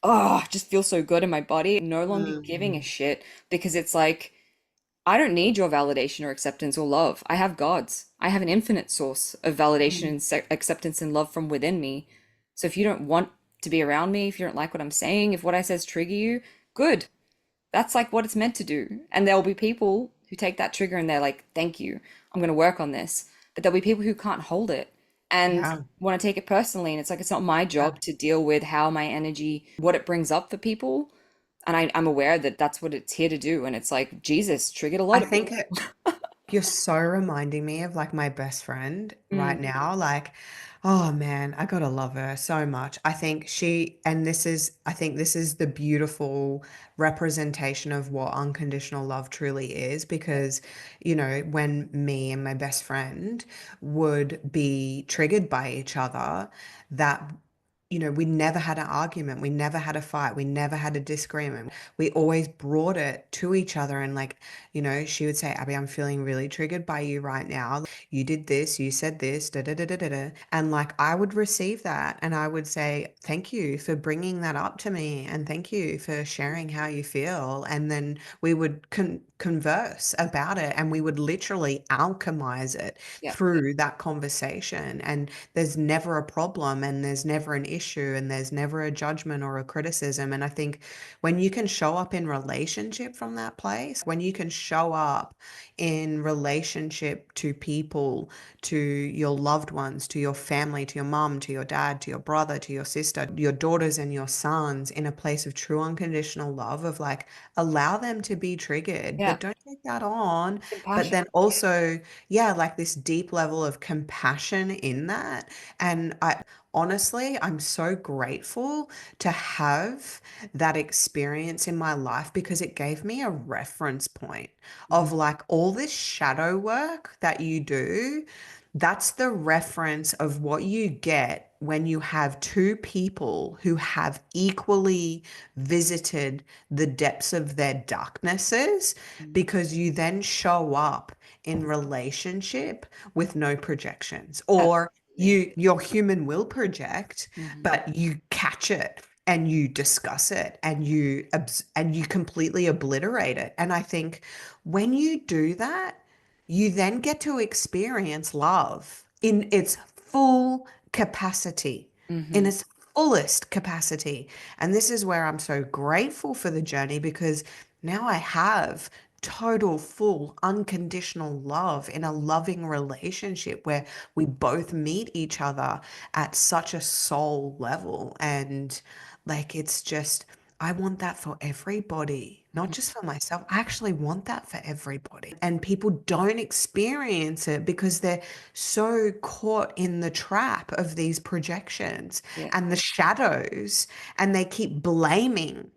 oh, it just feels so good in my body. No longer giving a mm, shit because it's like, I don't need your validation or acceptance or love. I have God's. I have an infinite source of validation mm. and acceptance and love from within me. So if you don't want to be around me, if you don't like what I'm saying, if what I says trigger you, good. That's like what it's meant to do. And there'll be people who take that trigger and they're like, thank you. I'm going to work on this. But there'll be people who can't hold it and Yeah. want to take it personally. And it's like, it's not my Yeah. job to deal with how my energy, what it brings up for people. And I'm aware that that's what it's here to do. And it's like, Jesus triggered a I lot of think people. you're so reminding me of like my best friend right Mm, now. Like, oh man, I gotta love her so much. I think I think this is the beautiful representation of what unconditional love truly is because, when me and my best friend would be triggered by each other, that we never had an argument. We never had a fight. We never had a disagreement. We always brought it to each other. And like, she would say, Abby, I'm feeling really triggered by you right now. You did this, you said this, da da da da da da. And like, I would receive that and I would say, thank you for bringing that up to me. And thank you for sharing how you feel. And then we would converse about it and we would literally alchemize it yeah. through that conversation. And there's never a problem and there's never an issue and there's never a judgment or a criticism. And I think when you can show up in relationship from that place, when you can show up in relationship to people, to your loved ones, to your family, to your mom, to your dad, to your brother, to your sister, your daughters and your sons in a place of true unconditional love of like allow them to be triggered, Yeah. but don't take that on. But Compassion. then also, yeah, like this deep level of compassion in that. And honestly, I'm so grateful to have that experience in my life because it gave me a reference point Mhm. of like all this shadow work that you do. That's the reference of what you get when you have two people who have equally visited the depths of their darknesses because you then show up in relationship with no projections or Absolutely. your human will project, Hmm. but you catch it and you discuss it and you completely obliterate it. And I think when you do that, you then get to experience love in its full capacity, in Hmm. its fullest capacity. And this is where I'm so grateful for the journey because now I have total, full, unconditional love in a loving relationship where we both meet each other at such a soul level. And like, it's just, I want that for everybody, not just for myself. I actually want that for everybody. And people don't experience it because they're so caught in the trap of these projections Yeah. and the shadows, and they keep blaming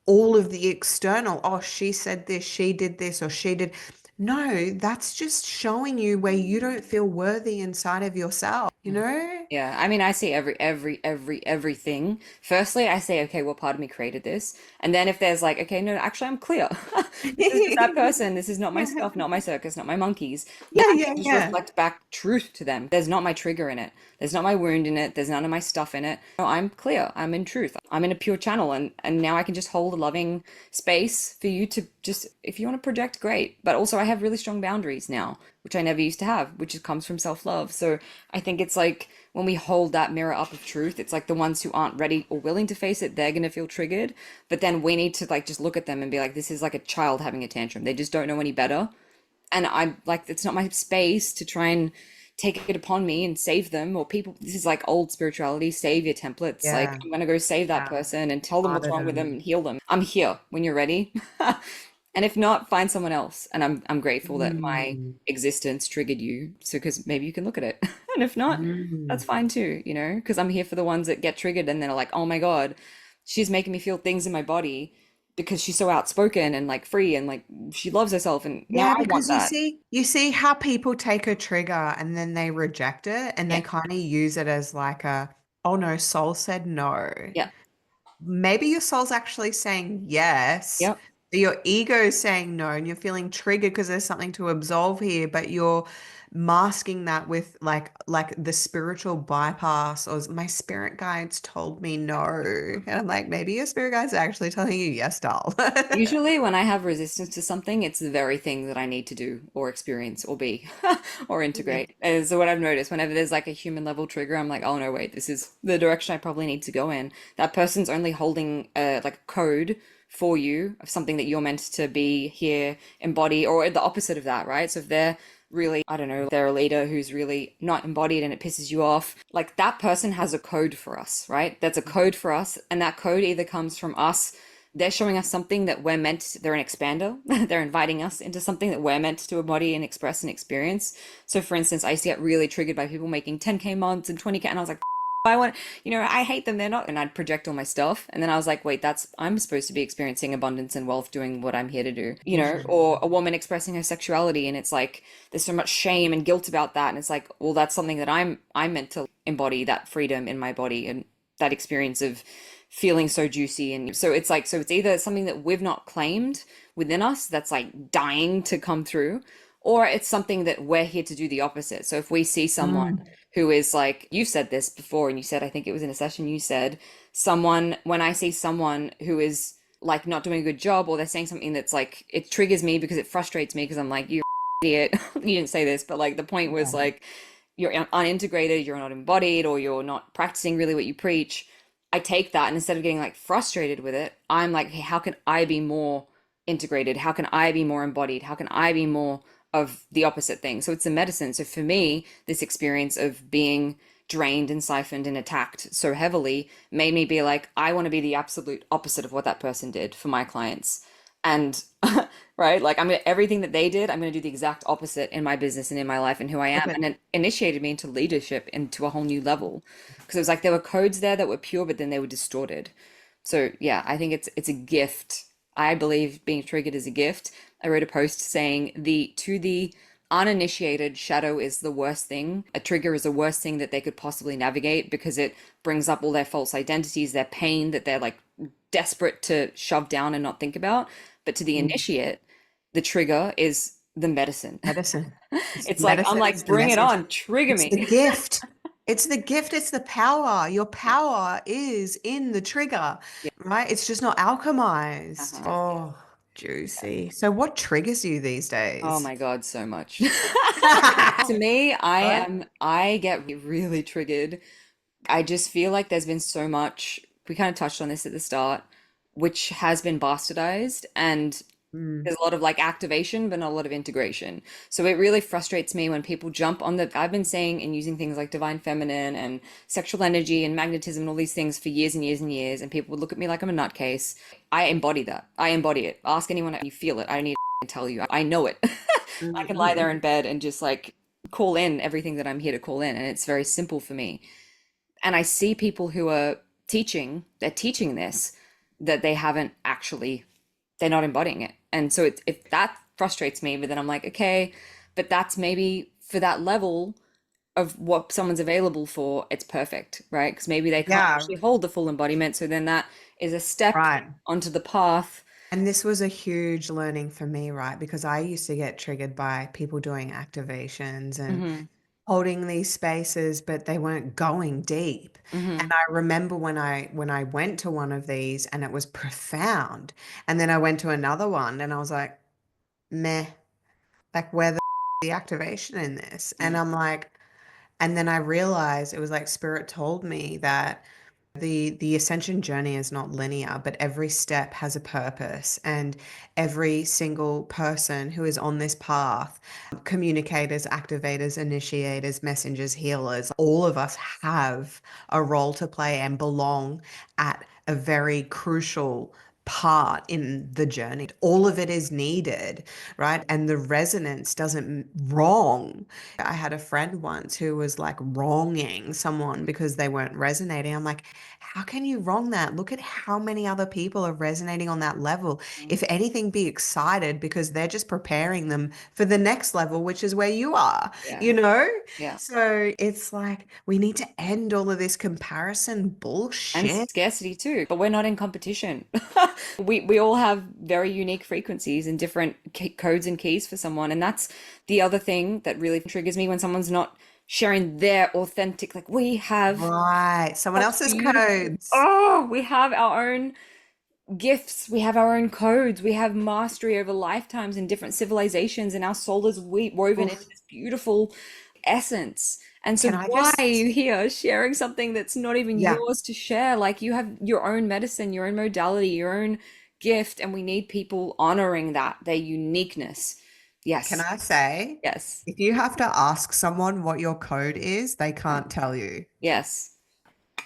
all of the external. Oh, she said this, she did this, or she did. No, that's just showing you where you don't feel worthy inside of yourself, you know? Yeah, I mean, I see everything. Firstly, I say, okay, what part of me created this? And then if there's like, okay, no, actually, I'm clear. This is just that person. This is not my Yeah, stuff, not my circus, not my monkeys. Then yeah, I yeah, can just yeah. reflect back truth to them. There's not my trigger in it. There's not my wound in it. There's none of my stuff in it. No, I'm clear. I'm in truth. I'm in a pure channel, and now I can just hold a loving space for you to just, if you want to project, great. But also, I have really strong boundaries now, which I never used to have, which comes from self-love. So I think it's like when we hold that mirror up of truth, it's like the ones who aren't ready or willing to face it, they're going to feel triggered. But then we need to like just look at them and be like, this is like a child having a tantrum. They just don't know any better. And I'm like, it's not my space to try and take it upon me and save them or people. This is like old spirituality, savior templates. Like, Yeah, I'm going to go save that yeah. person and tell them what's Harder wrong with them than. and heal them. I'm here when you're ready. And if not, find someone else. And I'm grateful that my Mm, existence triggered you. So, because maybe you can look at it. And if not, that's mm. fine too, you know, because I'm here for the ones that get triggered and they're like, oh my God, she's making me feel things in my body because she's so outspoken and like free and like she loves herself. And now Yeah, I want because that. you see how people take a trigger and then they reject it and Yeah. they kind of use it as like a, oh no, soul said no. Yeah. Maybe your soul's actually saying yes, Yep. but your ego is saying no, and you're feeling triggered because there's something to absolve here, but you're masking that with like the spiritual bypass or my spirit guides told me no. And I'm like, maybe your spirit guides are actually telling you yes, doll. Usually, when I have resistance to something, it's the very thing that I need to do or experience or be or Yeah. integrate. And so, what I've noticed whenever there's like a human level trigger, I'm like, oh no, wait, this is the direction I probably need to go in. That person's only holding like a code for you of something that you're meant to be here, embody, or the opposite of that, right? So, if they're really, I don't know, they're a leader who's really not embodied and it pisses you off, like that person has a code for us, right? That's a code for us. And that code either comes from us, they're showing us something that we're meant, they're an expander. They're inviting us into something that we're meant to embody and express and experience. So for instance, I used to get really triggered by people making 10K months and 20K, and I was like, I want, I hate them, they're not. And I'd project all my stuff. And then I was like, wait, I'm supposed to be experiencing abundance and wealth doing what I'm here to do, or a woman expressing her sexuality. And it's like, there's so much shame and guilt about that. And it's like, well, that's something that I'm meant to embody, that freedom in my body and that experience of feeling so juicy. And so it's like, so it's either something that we've not claimed within us that's like dying to come through, or it's something that we're here to do the opposite. So if we see someone Mm. who is like, you said this before, and you said, I think it was in a session, you said, someone, when I see someone who is like not doing a good job, or they're saying something that's like, it triggers me because it frustrates me because I'm like, you idiot. You didn't say this, but like the point was Yeah. like, you're unintegrated, you're not embodied, or you're not practicing really what you preach. I take that, and instead of getting like frustrated with it, I'm like, hey, how can I be more integrated? How can I be more embodied? How can I be more of the opposite thing? So it's a medicine. So for me, this experience of being drained and siphoned and attacked so heavily made me be like, I want to be the absolute opposite of what that person did for my clients. And right, like everything that they did, I'm gonna do the exact opposite in my business and in my life and who I am. But And it initiated me into leadership into a whole new level. Because it was like there were codes there that were pure, but then they were distorted. So yeah, I think it's a gift. I believe being triggered is a gift. I wrote a post saying the uninitiated, shadow is the worst thing. A trigger is the worst thing that they could possibly navigate because it brings up all their false identities, their pain that they're like desperate to shove down and not think about. But to the mm, initiate, the trigger is the medicine. medicine. It's the It's like, I'm medicine, it's like, the bring it message. on, trigger It's the me. gift. It's the gift. It's the power. Your Yeah. power is in the trigger, Yeah. right? It's just not alchemized. Uh-huh. Oh, juicy. So, what triggers you these Oh days? my God, so much. To me, What? I get really triggered I just feel like there's been so much, we kind of touched on this at the start, which has been bastardized, and Mm. there's a lot of like activation, but not a lot of integration. So it really frustrates me when people jump on the, I've been saying and using things like divine feminine and sexual energy and magnetism and all these things for years and years and years. And people would look at me like I'm a nutcase. I embody that. I embody it. Ask anyone if you feel it. I don't need to tell you. I know it. I can lie there in bed and just like call in everything that I'm here to call in. And it's very simple for me. And I see people who are teaching, they're teaching this, that they haven't actually, they're not embodying it. And so if that frustrates me, but then I'm like, okay, but that's maybe for that level of what someone's available for, it's perfect, right? Because maybe they can't Yeah, actually hold the full embodiment. So then that is a step right. onto the path. And this was a huge learning for me, right? Because I used to get triggered by people doing activations and Hmm. holding these spaces, but they weren't going deep. And Hmm. I remember when I went to one of these and it was profound. And then I went to another one and I was like, meh, like where the activation in this? And Yeah. I'm like, and then I realized it was like spirit told me that the ascension journey is not linear, but every step has a purpose, and every single person who is on this path, communicators, activators, initiators, messengers, healers, all of us have a role to play and belong at a very crucial part in the journey. All of it is needed, right? And the resonance doesn't wrong. I had a friend once who was like wronging someone because they weren't resonating. I'm like, how can you wrong that? Look at how many other people are resonating on that level. If anything, be excited because they're just preparing them for the next level, which is where you are, Yeah. you know? Yeah. So it's like we need to end all of this comparison And bullshit. scarcity too, but we're not in competition. We all have very unique frequencies and different codes and keys for someone, and that's the other thing that really triggers me when someone's not sharing their authentic, like we have Right. Someone such else's beautiful, codes. oh, we have our own gifts, we have our own codes, we have mastery over lifetimes and different civilizations, and our soul is woven into Oof. this beautiful essence. And so Can I why are just, you here sharing something that's not even yeah. yours to share? Like you have your own medicine, your own modality, your own gift, and we need people honoring that, their uniqueness. Can Yes, I say, yes, if you have to ask someone what your code is, they yeah, can't tell you, yes.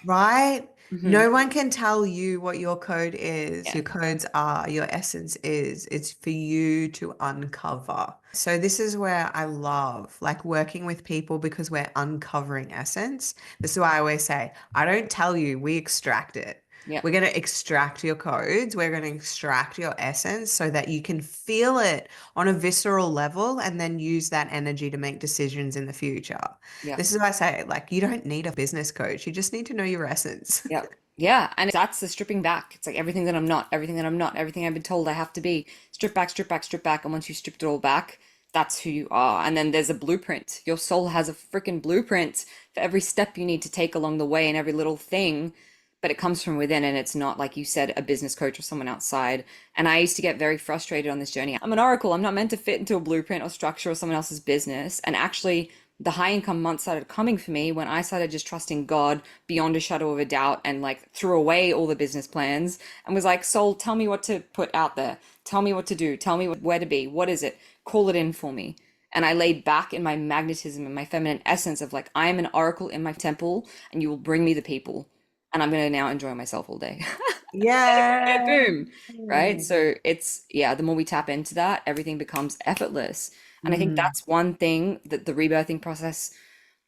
right? Hmm. No one can tell you what your code is, Yeah, your codes are, your essence is. It's for you to uncover. So this is where I love like working with people because we're uncovering essence. This is why I always say, I don't tell you, we extract it. yeah, We're going to extract your codes. We're going to extract your essence so that you can feel it on a visceral level and then use that energy to make decisions in the future. yeah. This is why I say, like, you don't need a business coach. You just need to know your essence. Yeah. Yeah. And that's the stripping back. It's like everything that I'm not, everything that I'm not, everything I've been told I have to be. Strip back, strip back, strip back. And once you stripped it all back, that's who you are. And then there's a blueprint. Your soul has a freaking blueprint for every step you need to take along the way and every little thing. But it comes from within, and it's not, like you said, a business coach or someone outside. And I used to get very frustrated on this journey. I'm an oracle. I'm not meant to fit into a blueprint or structure or someone else's business. And actually, the high income months started coming for me when I started just trusting God beyond a shadow of a doubt and like threw away all the business plans and was like, Soul, tell me what to put out there. Tell me what to do. Tell me where to be. What is it? Call it in for me. And I laid back in my magnetism and my feminine essence of like, I am an oracle in my temple and you will bring me the people. And I'm going to now enjoy myself all day. Yeah. Boom. Right. So it's, yeah, the more we tap into that, everything becomes effortless. And I think Mm, that's one thing that the rebirthing process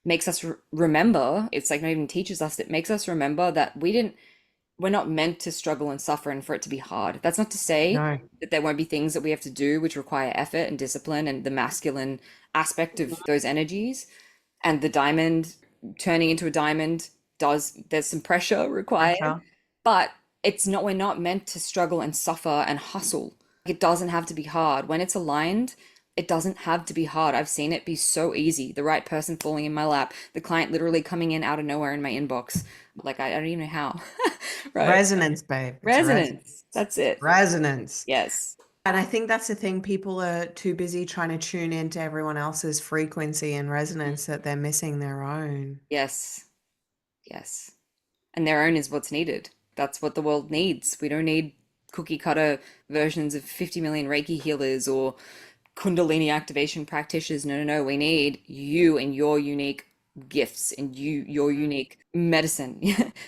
makes us remember. It's like not even teaches us, it makes us remember that we're not meant to struggle and suffer and for it to be hard. That's not to say no. that there won't be things that we have to do which require effort and discipline and the masculine aspect of those energies. And the diamond turning into a diamond there's some pressure required, Pressure. but it's not, we're not meant to struggle and suffer and hustle. It doesn't have to be hard. When it's aligned, it doesn't have to be hard. I've seen it be so easy. The right person falling in my lap, the client literally coming in out of nowhere in my inbox. Like I don't even know how. Right? Resonance, babe. It's resonance. Resonance. That's it. Resonance. Yes. And I think that's the thing. People are too busy trying to tune into everyone else's frequency and resonance that they're missing their own. Yes. Yes. And their own is what's needed. That's what the world needs. We don't need cookie cutter versions of 50 million Reiki healers or Kundalini activation practitioners. No, no, no. We need you and your unique gifts and your Mm. unique medicine.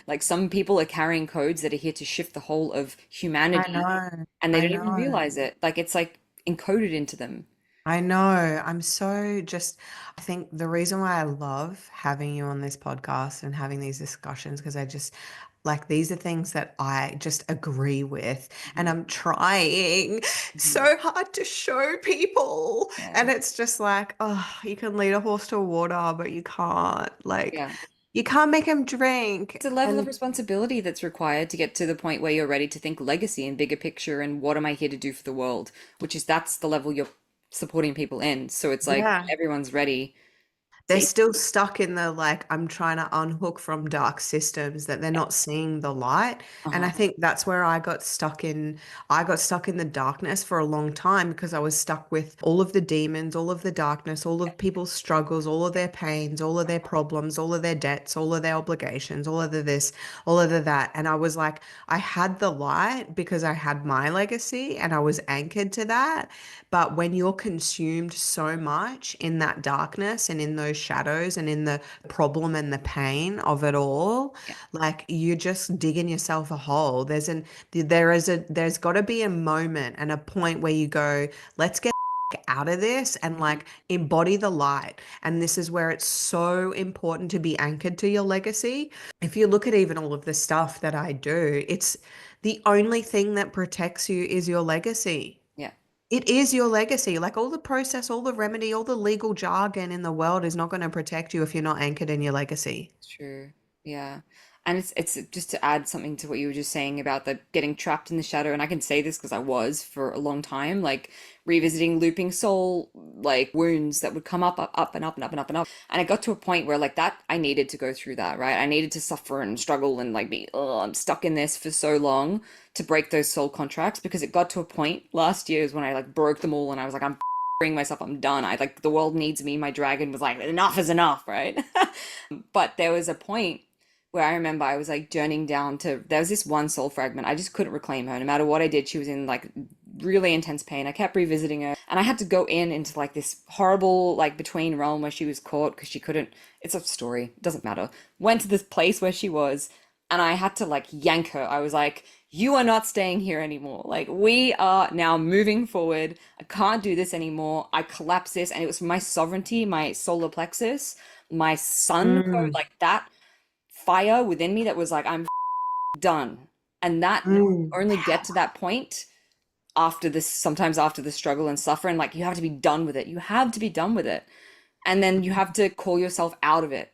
Like some people are carrying codes that are here to shift the whole of I humanity know. and they I don't even know. realize it. Like it's like encoded into them. I know. I'm so just, I think the reason why I love having you on this podcast and having these discussions, because I just like these are things that I just agree with. And Mhm. I'm trying Mhm. so hard to show people. Yeah. And it's just like, oh, you can lead a horse to water, but you can't, like, Yeah. you can't make him drink. It's a level of And responsibility that's required to get to the point where you're ready to think legacy and bigger picture and what am I here to do for the world, which is that's the level you're supporting people in. So it's like yeah. everyone's ready They're to, still stuck in the like, I'm trying to unhook from dark systems that they're yeah. not seeing the light. And I Uh-huh. think that's where I got stuck in the darkness for a long time because I was stuck with all of the demons, all of the darkness, all of people's struggles, all of their pains, all of their problems, all of their debts, all of their obligations, all of the this, all of the that. And I was like, I had the light because I had my legacy and I was anchored to that. But when you're consumed so much in that darkness and in those shadows and in the problem and the pain of it all, Yeah. like you're just digging yourself a hole. There's got to be a moment and a point where you go, let's get out of this and Mhm. like embody the light. And this is where it's so important to be anchored to your legacy. If you look at even all of the stuff that I do, it's the only thing that protects you is your legacy. Yeah. It is your legacy. Like all the process, all the remedy, all the legal jargon in the world is not going to protect you if you're not anchored in your legacy. True. Yeah. And it's just to add something to what you were just saying about the getting trapped in the shadow, and I can say this because I was for a long time, like revisiting looping soul like wounds that would come up and up and up and up and up. And I got to a point where like that I needed to go through that, right? I needed to suffer and struggle and like be, oh, I'm stuck in this for so long to break those soul contracts because it got to a point last year is when I like broke them all and I was like, I'm freeing myself, I'm done. I like the world needs me. My dragon was like, enough is enough, right? But there was a point where I remember I was like journeying down to there was this one soul fragment. I just couldn't reclaim her. No matter what I did, she was in like really intense pain. I kept revisiting her and I had to go into like this horrible like between realm where she was caught because she couldn't it's a story, it doesn't matter. Went to this place where she was and I had to like yank her. I was like, you are not staying here anymore. Like, we are now moving forward. I can't do this anymore. I collapse this. And it was my sovereignty, my solar plexus, my sun code, Mm, like that fire within me that was like, I'm done. And that mm, only get to power. that point after this, sometimes after the struggle and suffering, like you have to be done with it. You have to be done with it. And then you have to call yourself out of it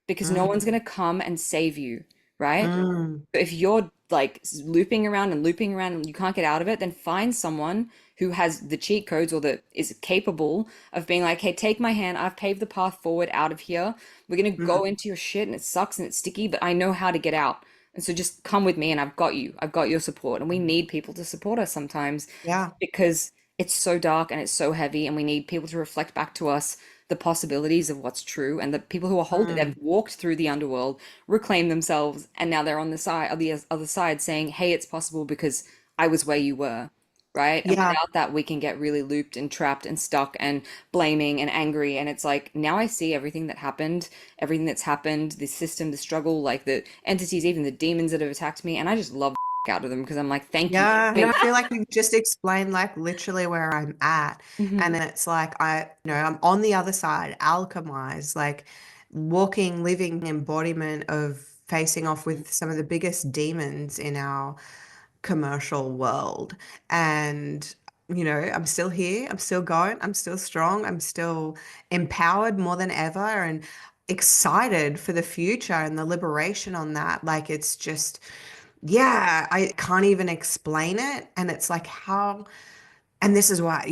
because no one's Mm, going to come and save you, right? mm, If you're like looping around and you can't get out of it, then find someone who has the cheat codes or that is capable of being like, hey, take my hand. I've paved the path forward out of here. We're gonna mm. go into your shit and it sucks and it's sticky, but I know how to get out. And so just come with me and I've got you. I've got your support. And we need people to support us sometimes Yeah. because it's so dark and it's so heavy and we need people to reflect back to us the possibilities of what's true and the people who are holding they've Mm. walked through the underworld reclaim themselves and now they're on the other side saying hey it's possible because I was where you were, right? And Yeah. without that we can get really looped and trapped and stuck and blaming and angry and it's like now I see everything that happened, everything that's happened, the system, the struggle, like the entities, even the demons that have attacked me, and I just love the out of them because I'm like thank you. Yeah. And I feel like you just explained like literally where I'm at. And Mhm. then it's like I'm on the other side, alchemized, like walking, living embodiment of facing off with some of the biggest demons in our commercial world. And, I'm still here. I'm still going. I'm still strong. I'm still empowered more than ever and excited for the future and the liberation on that. Like, it's just, yeah, I can't even explain it. And it's like, and this is why,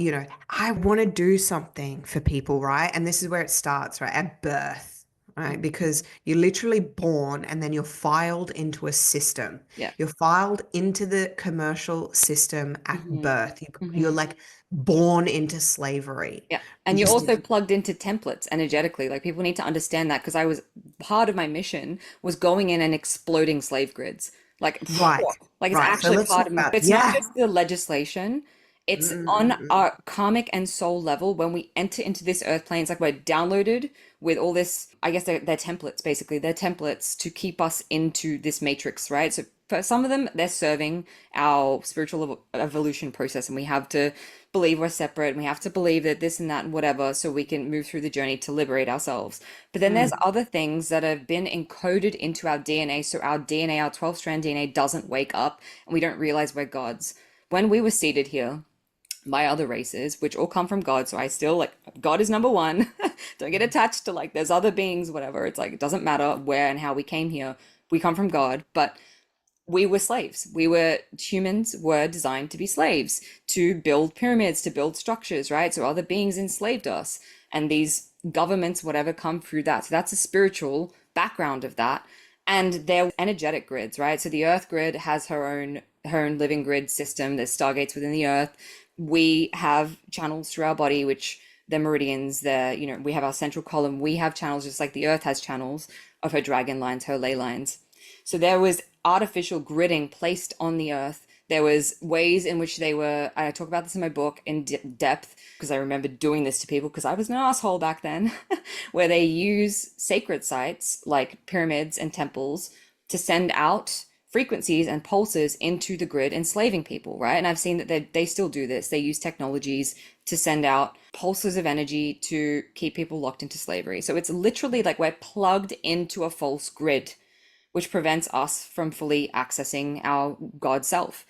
I want to do something for people, right? And this is where it starts, right? At birth. right? Because you're literally born and then you're filed into a system. Yeah. You're filed into the commercial system at Hmm. birth. You're Hmm. like born into slavery, Yeah. And you're which also is plugged into templates energetically. Like people need to understand that because I was part of my mission was going in and exploding slave grids. Like, right. like it's Right. So actually let's part talk of my, about, it's not yeah. just the legislation. It's on Mm-mm-mm. our karmic and soul level when we enter into this earth plane. It's like we're downloaded with all this, I guess they're templates, basically. They're templates to keep us into this matrix, right? So for some of them, they're serving our spiritual evolution process, and we have to believe we're separate, and we have to believe that this and that and whatever, so we can move through the journey to liberate ourselves. But then there's Mm. other things that have been encoded into our DNA, so our DNA, our 12-strand DNA, doesn't wake up, and we don't realize we're gods. When we were seated here, my other races, which all come from God. So I still like God is number one. Don't get attached to like there's other beings, whatever. It's like it doesn't matter where and how we came here. We come from God, but we were slaves. Humans were designed to be slaves, to build pyramids, to build structures, right? So other beings enslaved us. And these governments, whatever, come through that. So that's a spiritual background of that. And they're energetic grids, right? So the Earth grid has her own living grid system. There's stargates within the Earth. We have channels through our body, which they're meridians. We have our central column. We have channels just like the Earth has channels of her dragon lines, her ley lines. So there was artificial gridding placed on the earth. There was ways in which I talk about this in my book in depth because I remember doing this to people because I was an asshole back then, where they use sacred sites like pyramids and temples to send out frequencies and pulses into the grid, enslaving people, right? And I've seen that they still do this. They use technologies to send out pulses of energy to keep people locked into slavery. So it's literally like we're plugged into a false grid which prevents us from fully accessing our God self.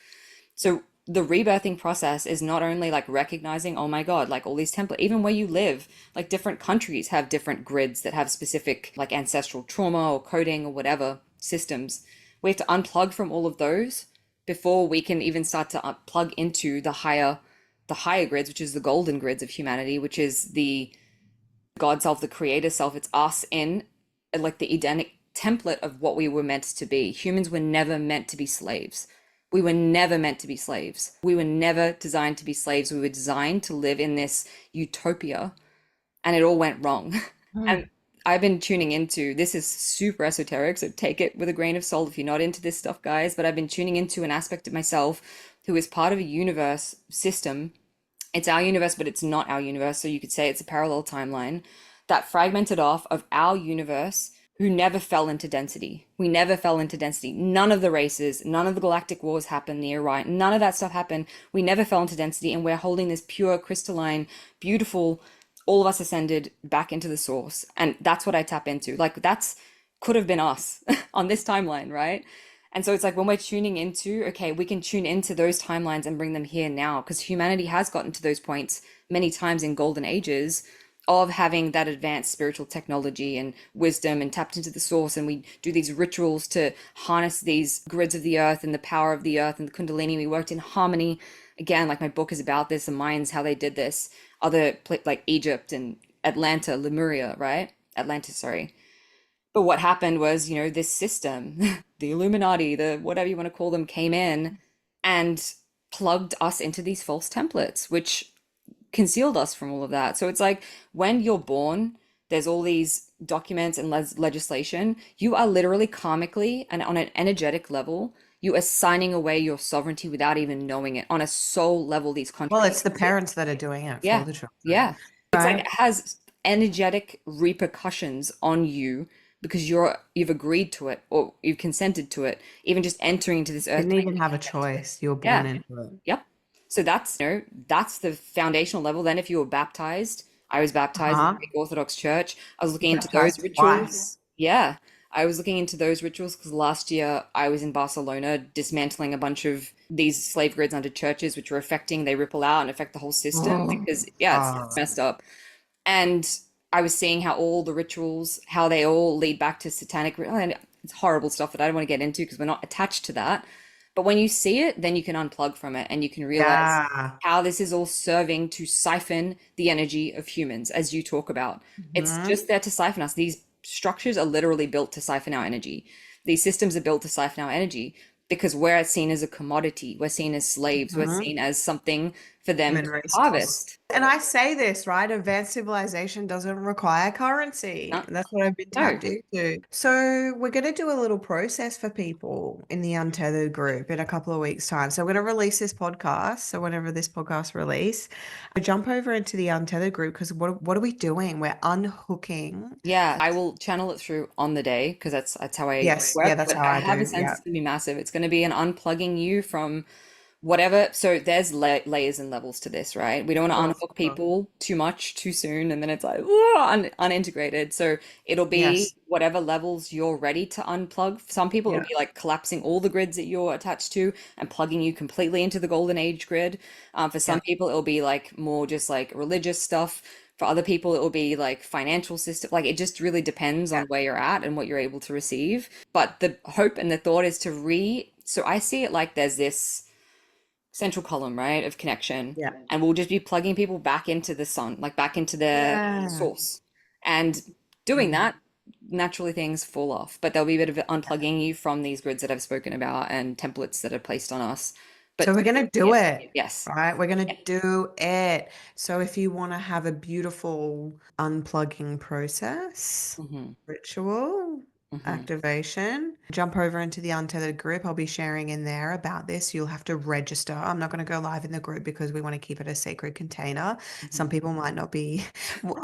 So the rebirthing process is not only like recognizing, oh my God, like all these templates, even where you live, like different countries have different grids that have specific like ancestral trauma or coding or whatever systems. We have to unplug from all of those before we can even start to plug into the higher grids, which is the golden grids of humanity, which is the God self, the creator self. It's us in like the Edenic template of what we were meant to be. Humans were never meant to be slaves. We were never meant to be slaves. We were never designed to be slaves. We were designed to live in this utopia, and it all went wrong. And Mm. I've been tuning into this is super esoteric, so take it with a grain of salt if you're not into this stuff, guys. But I've been tuning into an aspect of myself who is part of a universe system. It's our universe, but it's not our universe. So you could say it's a parallel timeline that fragmented off of our universe who never fell into density. We never fell into density. None of the races, none of the galactic wars happened near right. None of that stuff happened. We never fell into density. And we're holding this pure, crystalline, beautiful, all of us ascended back into the source. And that's what I tap into. Like that's could have been us on this timeline, right? And so it's like when we're tuning into, okay, we can tune into those timelines and bring them here now because humanity has gotten to those points many times in golden ages of having that advanced spiritual technology and wisdom and tapped into the source. And we do these rituals to harness these grids of the earth and the power of the earth and the Kundalini. We worked in harmony. Again, like my book is about this, the Mayans, how they did this. Like Egypt and Atlanta, Lemuria, right? Atlantis, sorry. But what happened was, this system, the Illuminati, the whatever you want to call them, came in and plugged us into these false templates, which concealed us from all of that. So it's like when you're born, there's all these documents and legislation. You are literally karmically and on an energetic level, you are signing away your sovereignty without even knowing it. On a soul level, these Well, contracts it's the exist. parents that are doing it for Yeah. the children, Yeah. It's like it right? has energetic repercussions on you because you've agreed to it or you've consented to it, even just entering into this earth Didn't plane. even have a choice. You were born Yeah. into it. Yep. So that's the foundational level. Then if you were baptized, I was baptized in the Uh-huh. Greek Orthodox Church. I was looking into those Baptized rituals. twice. Yeah. I was looking into those rituals because last year I was in Barcelona dismantling a bunch of these slave grids under churches, which were they ripple out and affect the whole system Oh, because, yeah, it's oh, messed up. And I was seeing how all the rituals, how they all lead back to satanic, and it's horrible stuff that I don't want to get into because we're not attached to that. But when you see it, then you can unplug from it and you can realize yeah. how this is all serving to siphon the energy of humans, as you talk about. It's Hmm. just there to siphon us. These structures are literally built to siphon our energy. These systems are built to siphon our energy because we're seen as a commodity. We're seen as slaves. We're Mhm. seen as something for them Human to resource. harvest. And I say this, right? Advanced civilization doesn't require currency. No, That's what I've been no. tapped into. So we're going to do a little process for people in the Untethered group in a couple of weeks' time. So we're going to release this podcast. So whenever this podcast release, I jump over into the Untethered group because what are we doing? We're unhooking. Yeah, I will channel it through on the day because that's how I Yes, yeah, work. that's But how I I have a do. sense Yeah. it's going to be massive. It's going to be an unplugging you from whatever. So there's layers and levels to this, right? We don't want to Of unhook course. people too much too soon, and then it's like "Whoa," unintegrated. So it'll be Yes. whatever levels you're ready to unplug. For some people, it'll Yeah. be like collapsing all the grids that you're attached to and plugging you completely into the golden age grid. For some Yeah. people, it'll be like more just like religious stuff. For other people, it will be like financial system. Like it just really depends on Yeah. where you're at and what you're able to receive. But the hope and the thought is to so I see it like there's this central column, right, of connection, Yeah. and we'll just be plugging people back into the sun, like back into their Yeah. source. And doing Mhm. that, naturally things fall off, but there'll be a bit of unplugging you from these grids that I've spoken about and templates that are placed on us. So But we're going to do yeah, it, yes. right? We're going to Yeah. do it. So if you want to have a beautiful unplugging process, Hmm. ritual, Hmm. activation, jump over into the Untethered group. I'll be sharing in there about this. You'll have to register. I'm not going to go live in the group because we want to keep it a sacred container. Some Hmm. people might not be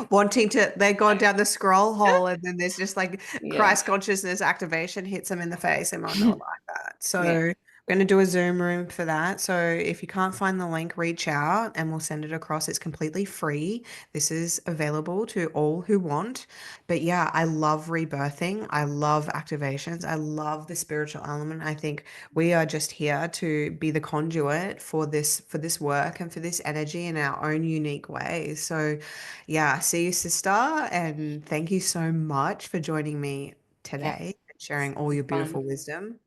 wanting to, they're going down the scroll hole and then there's just like Yeah. Christ consciousness activation hits them in the face. They might not like that. Yeah. So we're going to do a Zoom room for that. So if you can't find the link, reach out and we'll send it across. It's completely free. This is available to all who want. But yeah, I love rebirthing. I love activations. I love the spiritual element. I think we are just here to be the conduit for this work and for this energy in our own unique ways. So yeah, see you, sister, and thank you so much for joining me Yes. today and sharing all This your is fun. beautiful wisdom.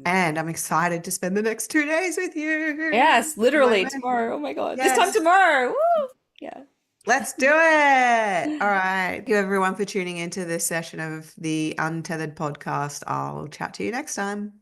And I'm excited to spend the next 2 days with you. Yes, My literally man. tomorrow. Oh my God. This time Yes, tomorrow. Woo! Yeah. let's do it. All right. Thank you, everyone, for tuning into this session of the Untethered podcast. I'll chat to you next time.